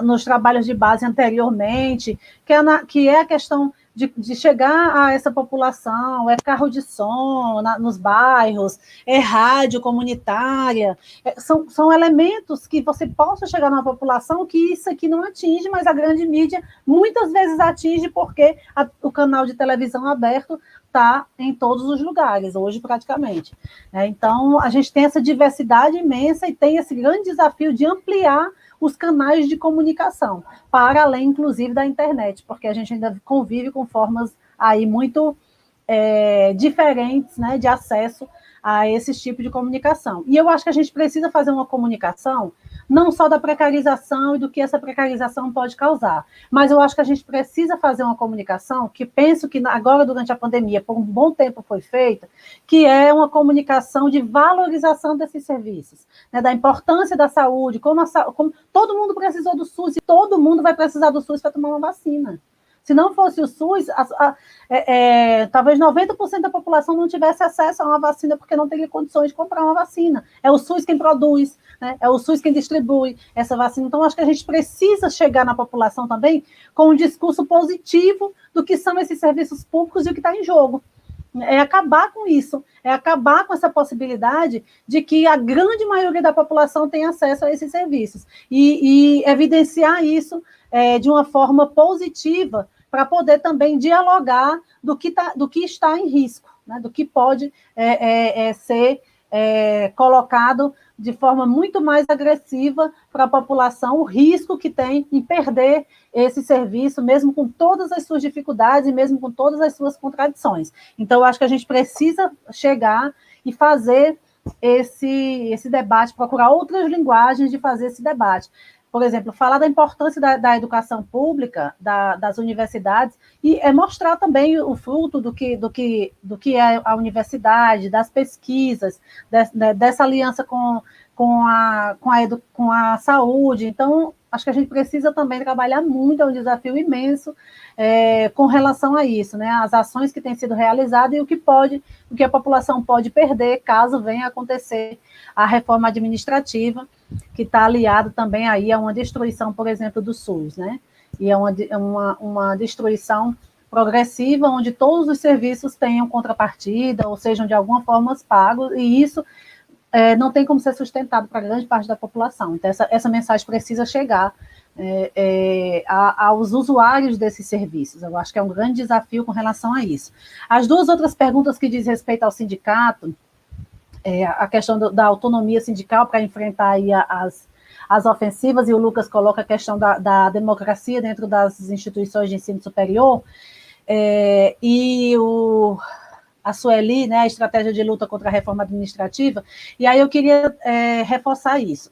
Nos trabalhos de base anteriormente, que é a questão de chegar a essa população, carro de som nos bairros, rádio comunitária, são elementos que você possa chegar na população que isso aqui não atinge, mas a grande mídia muitas vezes atinge porque o canal de televisão aberto está em todos os lugares, hoje praticamente. Então, a gente tem essa diversidade imensa e tem esse grande desafio de ampliar os canais de comunicação, para além, inclusive, da internet, porque a gente ainda convive com formas aí muito diferentes, né, de acesso a esse tipo de comunicação. E eu acho que a gente precisa fazer uma comunicação não só da precarização e do que essa precarização pode causar, mas eu acho que a gente precisa fazer uma comunicação que penso que agora, durante a pandemia, por um bom tempo foi feita, que é uma comunicação de valorização desses serviços, né, da importância da saúde, como todo mundo precisou do SUS e todo mundo vai precisar do SUS para tomar uma vacina. Se não fosse o SUS, talvez 90% da população não tivesse acesso a uma vacina porque não teria condições de comprar uma vacina. É o SUS quem produz, né? É o SUS quem distribui essa vacina. Então, acho que a gente precisa chegar na população também com um discurso positivo do que são esses serviços públicos e o que está em jogo. É acabar com isso, é acabar com essa possibilidade de que a grande maioria da população tenha acesso a esses serviços e evidenciar isso de uma forma positiva, para poder também dialogar do que está em risco, né, do que pode ser colocado de forma muito mais agressiva para a população, o risco que tem em perder esse serviço, mesmo com todas as suas dificuldades e mesmo com todas as suas contradições. Então, eu acho que a gente precisa chegar e fazer esse debate, procurar outras linguagens de fazer esse debate. Por exemplo, falar da importância da educação pública, das universidades, e mostrar também o fruto do que é a universidade, das pesquisas, dessa aliança com a saúde. Então, acho que a gente precisa também trabalhar muito, é um desafio imenso com relação a isso, né? As ações que têm sido realizadas e o que a população pode perder caso venha a acontecer a reforma administrativa, que está aliado também aí a uma destruição, por exemplo, do SUS, né? E é uma destruição progressiva, onde todos os serviços tenham contrapartida, ou sejam de alguma forma pagos, e isso não tem como ser sustentado para grande parte da população. Então, essa mensagem precisa chegar aos usuários desses serviços. Eu acho que é um grande desafio com relação a isso. As duas outras perguntas que diz respeito ao sindicato, a questão da autonomia sindical para enfrentar aí as ofensivas, e o Lucas coloca a questão da democracia dentro das instituições de ensino superior, e a Sueli, né, a estratégia de luta contra a reforma administrativa, e aí eu queria reforçar isso.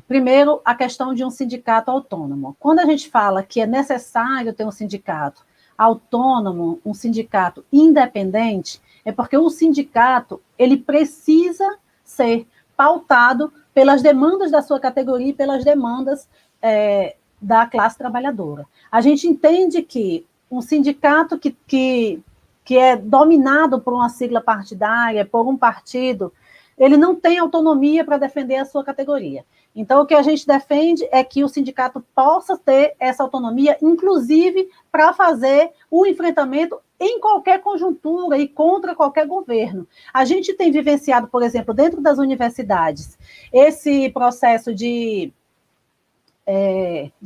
Primeiro, a questão de um sindicato autônomo. Quando a gente fala que é necessário ter um sindicato autônomo, um sindicato independente, é porque o sindicato, ele precisa ser pautado pelas demandas da sua categoria e pelas demandas da classe trabalhadora. A gente entende que um sindicato que é dominado por uma sigla partidária, por um partido, ele não tem autonomia para defender a sua categoria. Então, o que a gente defende é que o sindicato possa ter essa autonomia, inclusive para fazer o enfrentamento em qualquer conjuntura e contra qualquer governo. A gente tem vivenciado, por exemplo, dentro das universidades, esse processo de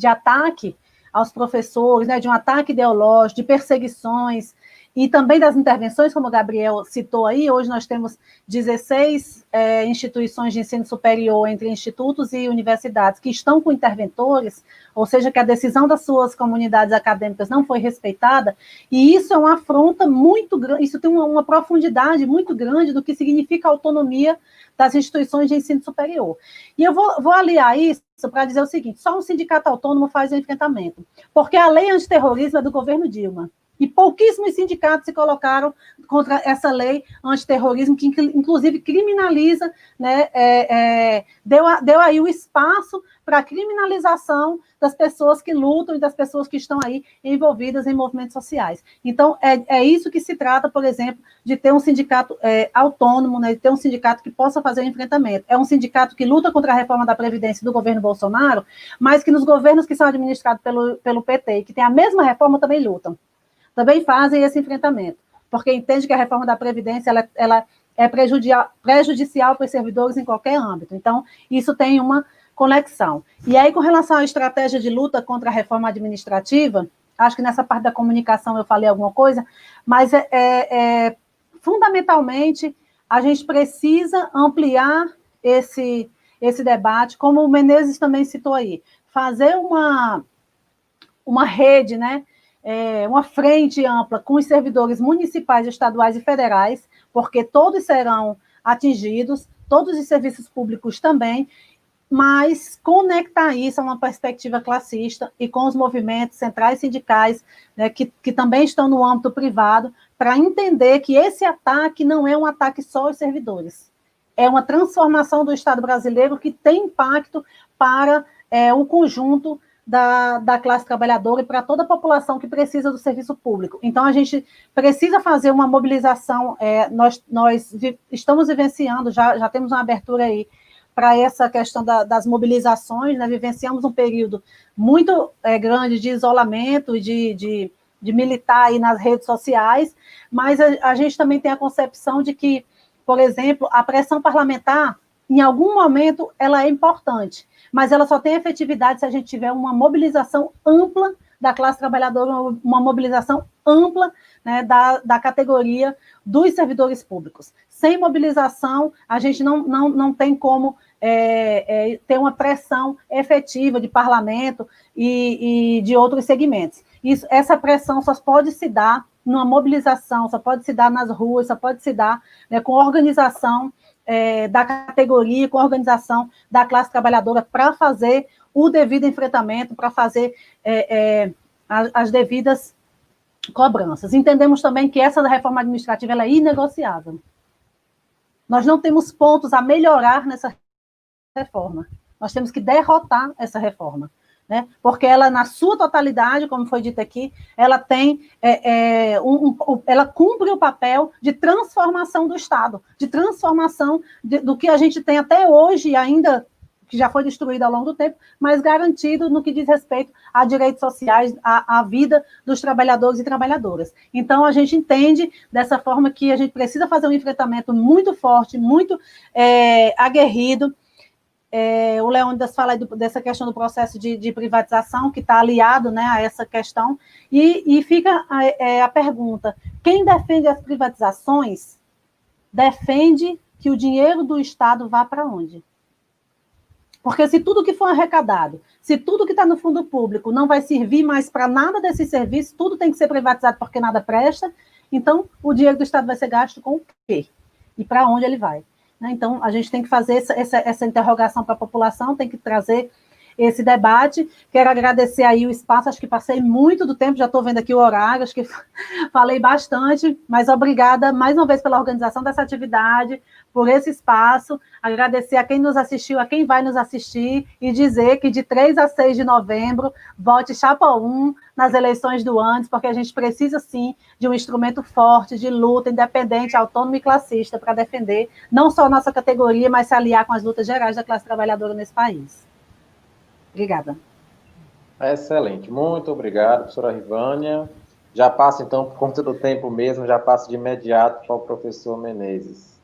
ataque aos professores, né, de um ataque ideológico, de perseguições, e também das intervenções, como o Gabriel citou aí. Hoje nós temos 16 instituições de ensino superior, entre institutos e universidades, que estão com interventores, ou seja, que a decisão das suas comunidades acadêmicas não foi respeitada, e isso é uma afronta muito grande, isso tem uma profundidade muito grande do que significa a autonomia das instituições de ensino superior. E eu vou aliar isso para dizer o seguinte: só um sindicato autônomo faz o enfrentamento, porque a lei antiterrorismo é do governo Dilma, e pouquíssimos sindicatos se colocaram contra essa lei antiterrorismo, que inclusive criminaliza, né, deu aí o espaço para a criminalização das pessoas que lutam e das pessoas que estão aí envolvidas em movimentos sociais. Então, é isso que se trata, por exemplo, de ter um sindicato autônomo, né, de ter um sindicato que possa fazer o enfrentamento. É um sindicato que luta contra a reforma da Previdência do governo Bolsonaro, mas que nos governos que são administrados pelo PT e que tem a mesma reforma também lutam. Também fazem esse enfrentamento, porque entende que a reforma da Previdência ela é prejudicial para os servidores em qualquer âmbito. Então, isso tem uma conexão. E aí, com relação à estratégia de luta contra a reforma administrativa, acho que nessa parte da comunicação eu falei alguma coisa, mas fundamentalmente a gente precisa ampliar esse debate, como o Menezes também citou aí, fazer uma rede, né? Uma frente ampla com os servidores municipais, estaduais e federais, porque todos serão atingidos, todos os serviços públicos também, mas conectar isso a uma perspectiva classista e com os movimentos centrais sindicais, né, que também estão no âmbito privado, para entender que esse ataque não é um ataque só aos servidores, é uma transformação do Estado brasileiro que tem impacto para o conjunto da classe trabalhadora e para toda a população que precisa do serviço público. Então, a gente precisa fazer uma mobilização, nós estamos vivenciando, já temos uma abertura aí para essa questão das mobilizações, né? Vivenciamos um período muito grande de isolamento e de militar aí nas redes sociais, mas a gente também tem a concepção de que, por exemplo, a pressão parlamentar, em algum momento, ela é importante, mas ela só tem efetividade se a gente tiver uma mobilização ampla da classe trabalhadora, uma mobilização ampla, né, da categoria dos servidores públicos. Sem mobilização, a gente não tem como ter uma pressão efetiva de parlamento e de outros segmentos. Essa pressão só pode se dar numa mobilização, só pode se dar nas ruas, só pode se dar, né, com organização da categoria, com a organização da classe trabalhadora para fazer o devido enfrentamento, para fazer as devidas cobranças. Entendemos também que essa reforma administrativa ela é inegociável. Nós não temos pontos a melhorar nessa reforma. Nós temos que derrotar essa reforma, né? Porque ela, na sua totalidade, como foi dito aqui, ela tem ela cumpre o papel de transformação do Estado, de transformação do que a gente tem até hoje, ainda que já foi destruído ao longo do tempo, mas garantido no que diz respeito a direitos sociais, à vida dos trabalhadores e trabalhadoras. Então, a gente entende dessa forma que a gente precisa fazer um enfrentamento muito forte, muito aguerrido. O Leônidas fala dessa questão do processo de privatização, que está aliado, né, a essa questão, e fica a pergunta: quem defende as privatizações defende que o dinheiro do Estado vá para onde? Porque se tudo que for arrecadado, se tudo que está no fundo público não vai servir mais para nada desse serviço, tudo tem que ser privatizado porque nada presta, então o dinheiro do Estado vai ser gasto com o quê? E para onde ele vai? Então, a gente tem que fazer essa interrogação para a população, tem que trazer esse debate. Quero agradecer aí o espaço, acho que passei muito do tempo, já estou vendo aqui o horário, acho que falei bastante, mas obrigada mais uma vez pela organização dessa atividade, por esse espaço, agradecer a quem nos assistiu, a quem vai nos assistir, e dizer que de 3 a 6 de novembro, vote chapa 1 nas eleições do Andes, porque a gente precisa, sim, de um instrumento forte, de luta, independente, autônomo e classista, para defender não só a nossa categoria, mas se aliar com as lutas gerais da classe trabalhadora nesse país. Obrigada. Excelente, muito obrigado, professora Rivânia. Já passo, então, por conta do tempo mesmo, já passo de imediato para o professor Menezes.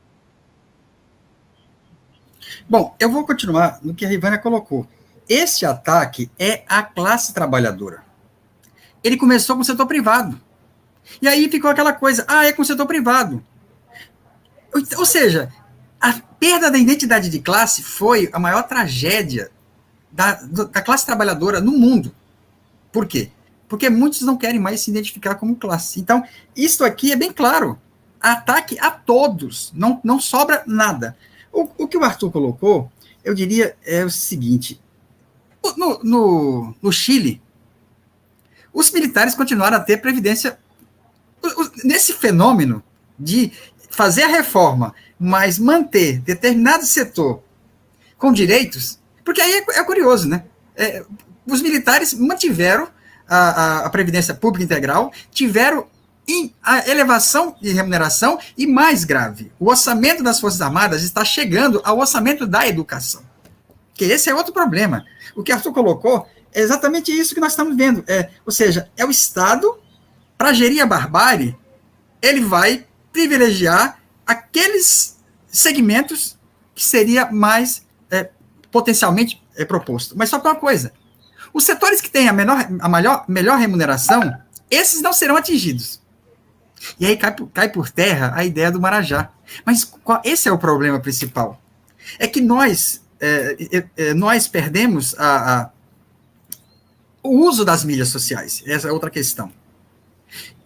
Bom, eu vou continuar no que a Rivânia colocou. Esse ataque é a classe trabalhadora. Ele começou com o setor privado. E aí ficou aquela coisa, é com o setor privado. Ou seja, a perda da identidade de classe foi a maior tragédia da classe trabalhadora no mundo. Por quê? Porque muitos não querem mais se identificar como classe. Então, isso aqui é bem claro. Ataque a todos. Não sobra nada. O que o Arthur colocou, eu diria, é o seguinte. No Chile, os militares continuaram a ter previdência. Nesse fenômeno de fazer a reforma, mas manter determinado setor com direitos, porque aí é curioso, né? Os militares mantiveram a Previdência Pública Integral, tiveram a elevação de remuneração e, mais grave, o orçamento das Forças Armadas está chegando ao orçamento da educação. Que esse é outro problema. O que Arthur colocou é exatamente isso que nós estamos vendo. Ou seja, é o Estado, para gerir a barbárie, ele vai privilegiar aqueles segmentos que seria mais potencialmente proposto. Mas só para uma coisa, os setores que têm a melhor remuneração, esses não serão atingidos. E aí cai por terra a ideia do Marajá. Mas esse é o problema principal. É que nós perdemos o uso das mídias sociais. Essa é outra questão.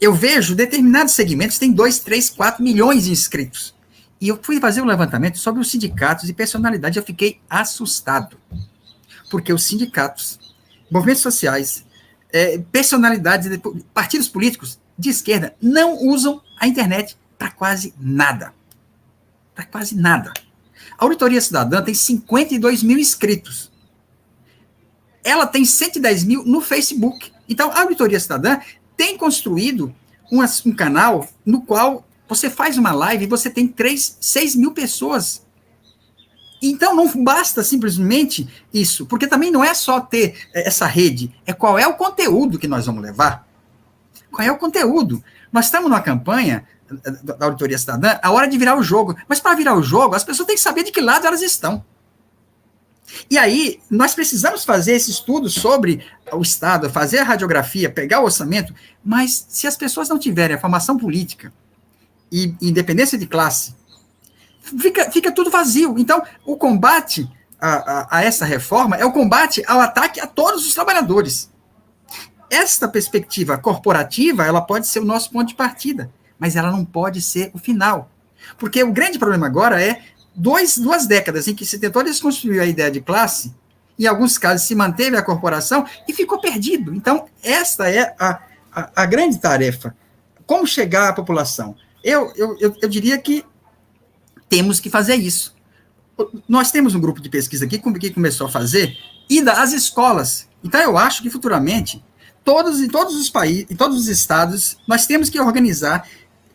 Eu vejo determinados segmentos têm 2, 3, 4 milhões de inscritos. E eu fui fazer um levantamento sobre os sindicatos e personalidade, eu fiquei assustado. Porque os sindicatos, movimentos sociais, personalidades, partidos políticos de esquerda não usam a internet para quase nada. Para quase nada. A Auditoria Cidadã tem 52 mil inscritos. Ela tem 110 mil no Facebook. Então, a Auditoria Cidadã tem construído um canal no qual você faz uma live e você tem 6 mil pessoas. Então, não basta simplesmente isso, porque também não é só ter essa rede, qual é o conteúdo que nós vamos levar. Qual é o conteúdo? Nós estamos numa campanha da Auditoria Cidadã, a hora de virar o jogo. Mas para virar o jogo, as pessoas têm que saber de que lado elas estão. E aí, nós precisamos fazer esse estudo sobre o Estado, fazer a radiografia, pegar o orçamento, mas se as pessoas não tiverem a formação política e independência de classe, fica tudo vazio. Então, o combate a essa reforma é o combate ao ataque a todos os trabalhadores. Esta perspectiva corporativa, ela pode ser o nosso ponto de partida, mas ela não pode ser o final. Porque o grande problema agora é duas décadas em que se tentou desconstruir a ideia de classe, em alguns casos se manteve a corporação e ficou perdido. Então, esta é a grande tarefa. Como chegar à população? Eu diria que temos que fazer isso. Nós temos um grupo de pesquisa aqui que começou a fazer ida às escolas. Então, eu acho que futuramente, em todos os países, em todos os estados, nós temos que organizar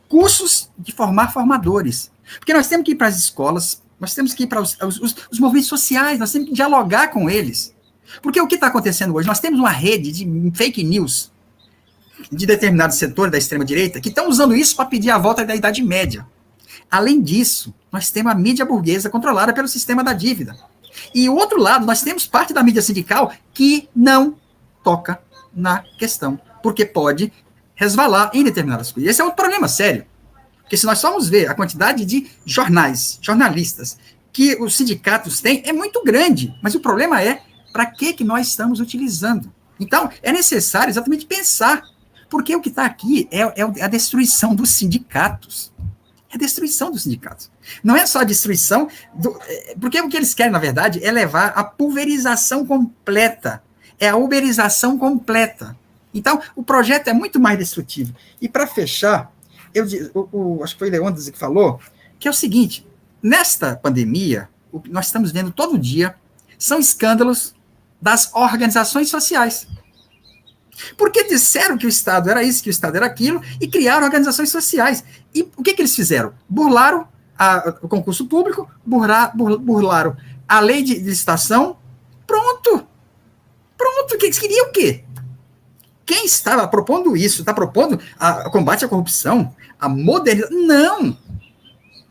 cursos de formar formadores. Porque nós temos que ir para as escolas, Nós temos que ir para os movimentos sociais, nós temos que dialogar com eles. Porque o que está acontecendo hoje? Nós temos uma rede de fake news de determinados setores da extrema-direita que estão usando isso para pedir a volta da Idade Média. Além disso, nós temos a mídia burguesa controlada pelo sistema da dívida. E o outro lado, nós temos parte da mídia sindical que não toca na questão, porque pode resvalar em determinadas coisas. Esse é um problema sério. Porque se nós formos ver a quantidade de jornalistas que os sindicatos têm, é muito grande. Mas o problema é para que nós estamos utilizando. Então, é necessário exatamente pensar, porque o que está aqui é a destruição dos sindicatos. É a destruição dos sindicatos. Não é só a destruição, porque o que eles querem, na verdade, é levar a pulverização completa, é a uberização completa. Então, o projeto é muito mais destrutivo. E para fechar, acho que foi Leônidas que falou, que é o seguinte, nesta pandemia, o que nós estamos vendo todo dia são escândalos das organizações sociais. Porque disseram que o Estado era isso, que o Estado era aquilo, e criaram organizações sociais. E o que eles fizeram? Burlaram o concurso público, burlaram a lei de licitação, pronto. Pronto, que eles queriam o quê? Quem estava propondo isso? Está propondo o combate à corrupção? A modernização?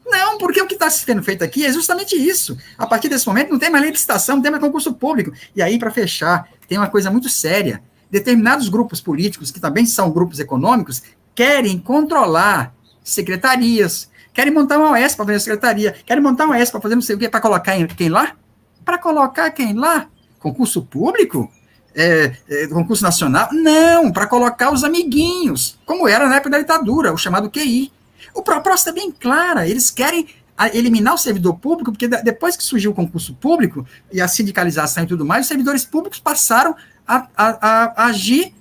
Não, porque o que está sendo feito aqui é justamente isso. A partir desse momento não tem mais lei de licitação, não tem mais concurso público. E aí, para fechar, tem uma coisa muito séria. Determinados grupos políticos, que também são grupos econômicos, querem controlar secretarias, querem montar uma OS para fazer a secretaria, querem montar uma OS para fazer não sei o quê, para colocar quem lá? Para colocar quem lá? Concurso público? Concurso nacional? Não, para colocar os amiguinhos, como era na época da ditadura, o chamado QI. O proposta é bem clara, eles querem eliminar o servidor público, porque depois que surgiu o concurso público e a sindicalização e tudo mais, os servidores públicos passaram a agir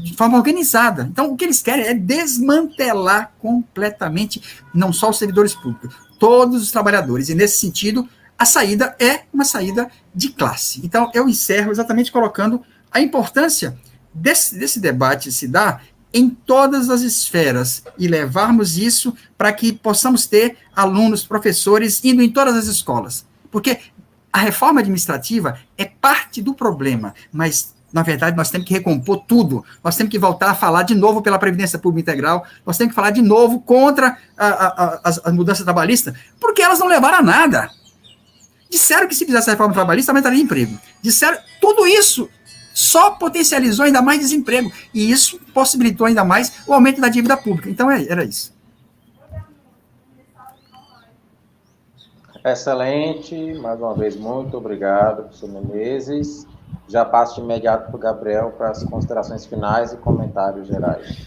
de forma organizada. Então, o que eles querem é desmantelar completamente, não só os servidores públicos, todos os trabalhadores. E, nesse sentido, a saída é uma saída de classe. Então, eu encerro exatamente colocando a importância desse debate se dar em todas as esferas e levarmos isso para que possamos ter alunos, professores indo em todas as escolas. Porque a reforma administrativa é parte do problema, mas, na verdade, nós temos que recompor tudo. Nós temos que voltar a falar de novo pela Previdência Pública Integral, nós temos que falar de novo contra as mudanças trabalhistas, porque elas não levaram a nada. Disseram que se fizesse a reforma trabalhista, aumentaria emprego. Disseram, tudo isso só potencializou ainda mais desemprego, e isso possibilitou ainda mais o aumento da dívida pública. Então, era isso. Excelente, mais uma vez, muito obrigado, professor Menezes. Já passo de imediato para o Gabriel para as considerações finais e comentários gerais.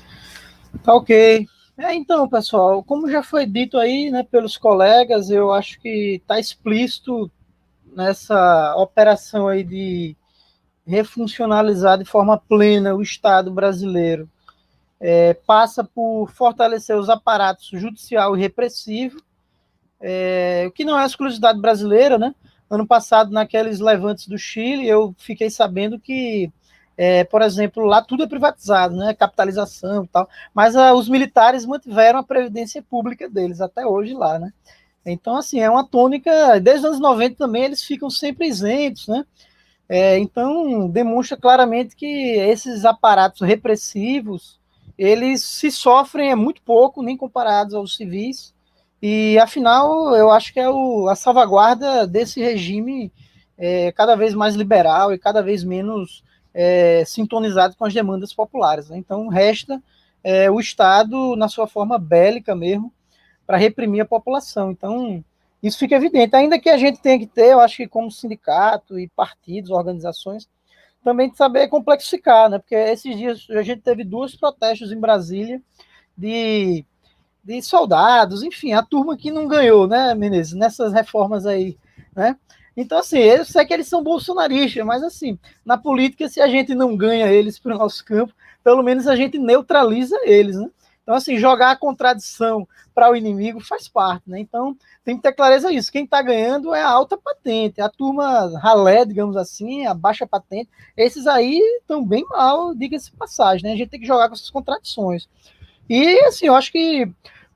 Tá ok. Então, pessoal, como já foi dito aí, né, pelos colegas, eu acho que está explícito nessa operação aí de refuncionalizar de forma plena o Estado brasileiro. Passa por fortalecer os aparatos judicial e repressivo, o que não é exclusividade brasileira, né? Ano passado, naqueles levantes do Chile, eu fiquei sabendo que, por exemplo, lá tudo é privatizado, né? Capitalização e tal, mas os militares mantiveram a previdência pública deles até hoje lá, né? Então, assim, é uma tônica, desde os anos 90 também eles ficam sempre isentos, né? Então, demonstra claramente que esses aparatos repressivos, eles se sofrem muito pouco, nem comparados aos civis, e, afinal, eu acho que é a salvaguarda desse regime cada vez mais liberal e cada vez menos sintonizado com as demandas populares, né? Então, resta o Estado, na sua forma bélica mesmo, para reprimir a população. Então, isso fica evidente, ainda que a gente tenha que ter, eu acho que como sindicato e partidos, organizações, também de saber complexificar, né? Porque esses dias a gente teve 2 protestos em Brasília de soldados, enfim, a turma que não ganhou, né, Menezes, nessas reformas aí, né? Então, assim, eu sei que eles são bolsonaristas, mas, assim, na política, se a gente não ganha eles para o nosso campo, pelo menos a gente neutraliza eles, né? Então, assim, jogar a contradição para o inimigo faz parte, né? Então, tem que ter clareza isso. Quem está ganhando é a alta patente, a turma ralé, digamos assim, a baixa patente. Esses aí estão bem mal, diga-se passagem, né? A gente tem que jogar com essas contradições. E, assim, eu acho que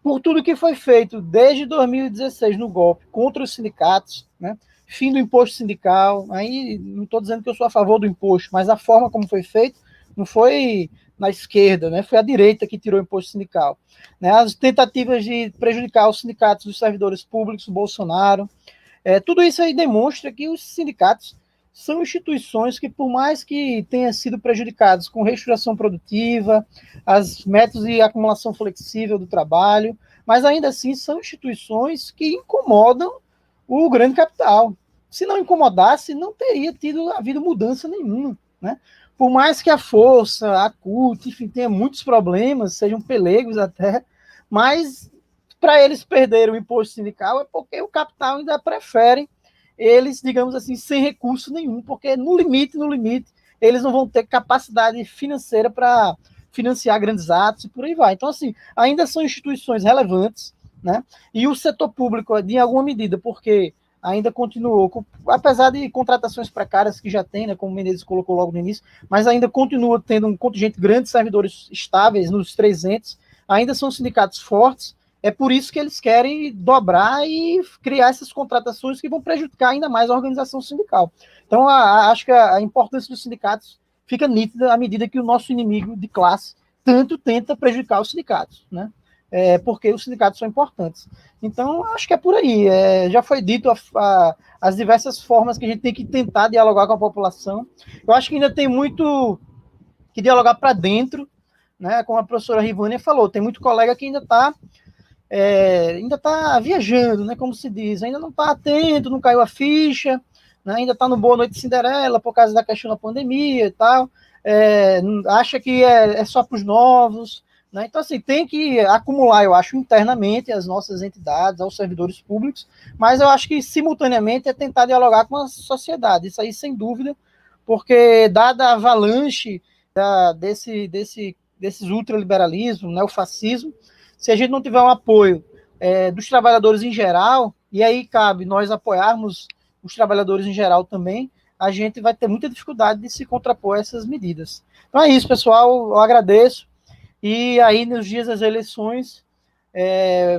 por tudo que foi feito desde 2016 no golpe contra os sindicatos, né? Fim do imposto sindical, aí não estou dizendo que eu sou a favor do imposto, mas a forma como foi feito não foi na esquerda, né? Foi a direita que tirou o imposto sindical. Né? As tentativas de prejudicar os sindicatos dos servidores públicos, o Bolsonaro, tudo isso aí demonstra que os sindicatos são instituições que, por mais que tenham sido prejudicados com reestruturação produtiva, as métodos de acumulação flexível do trabalho, mas ainda assim são instituições que incomodam o grande capital. Se não incomodasse, não teria havido mudança nenhuma, né? Por mais que a força, a CUT, enfim, tenha muitos problemas, sejam pelegos até, mas para eles perderem o imposto sindical é porque o capital ainda prefere eles, digamos assim, sem recurso nenhum, porque no limite, eles não vão ter capacidade financeira para financiar grandes atos e por aí vai. Então, assim, ainda são instituições relevantes, né? E o setor público, de alguma medida, porque ainda continuou, apesar de contratações precárias que já tem, né, como o Menezes colocou logo no início, mas ainda continua tendo um contingente grande de servidores estáveis nos 300, ainda são sindicatos fortes, é por isso que eles querem dobrar e criar essas contratações que vão prejudicar ainda mais a organização sindical. Então, acho que a importância dos sindicatos fica nítida à medida que o nosso inimigo de classe tanto tenta prejudicar os sindicatos, né? Porque os sindicatos são importantes. Então, acho que é por aí. Já foi dito as diversas formas que a gente tem que tentar dialogar com a população. Eu acho que ainda tem muito que dialogar para dentro, né? Como a professora Rivânia falou, tem muito colega que ainda está viajando, né? Como se diz, ainda não está atento, não caiu a ficha, né, ainda está no Boa Noite Cinderela por causa da questão da pandemia e tal, acha que é só para os novos. Né? Então, assim, tem que acumular, eu acho, internamente as nossas entidades, aos servidores públicos, mas eu acho que, simultaneamente, é tentar dialogar com a sociedade, isso aí, sem dúvida, porque, dada a avalanche desses ultraliberalismos, né, o fascismo, se a gente não tiver um apoio dos trabalhadores em geral, e aí cabe nós apoiarmos os trabalhadores em geral também, a gente vai ter muita dificuldade de se contrapor a essas medidas. Então é isso, pessoal, eu agradeço. E aí, nos dias das eleições,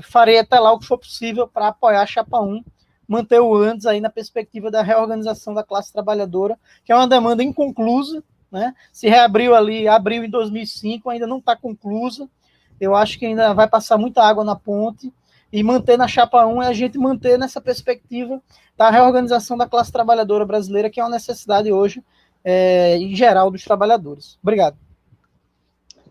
farei até lá o que for possível para apoiar a Chapa 1, manter o antes aí na perspectiva da reorganização da classe trabalhadora, que é uma demanda inconclusa, né? Se reabriu abriu em 2005, ainda não está conclusa. Eu acho que ainda vai passar muita água na ponte, e manter na Chapa 1 é a gente manter nessa perspectiva da reorganização da classe trabalhadora brasileira, que é uma necessidade hoje, em geral, dos trabalhadores. Obrigado.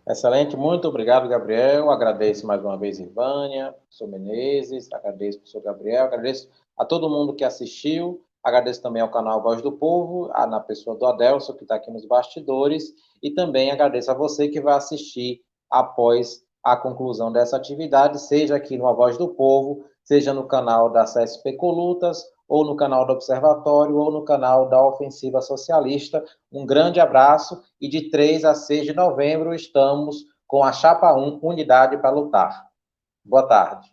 Excelente, muito obrigado, Gabriel. Agradeço mais uma vez, Ivânia, professor Menezes, agradeço ao professor Gabriel, agradeço a todo mundo que assistiu, agradeço também ao canal Voz do Povo, na pessoa do Adelson, que está aqui nos bastidores, e também agradeço a você que vai assistir após a conclusão dessa atividade, seja aqui no A Voz do Povo, seja no canal da CSP Colutas, ou no canal do Observatório, ou no canal da Ofensiva Socialista. Um grande abraço, e de 3 a 6 de novembro estamos com a Chapa 1, Unidade para Lutar. Boa tarde.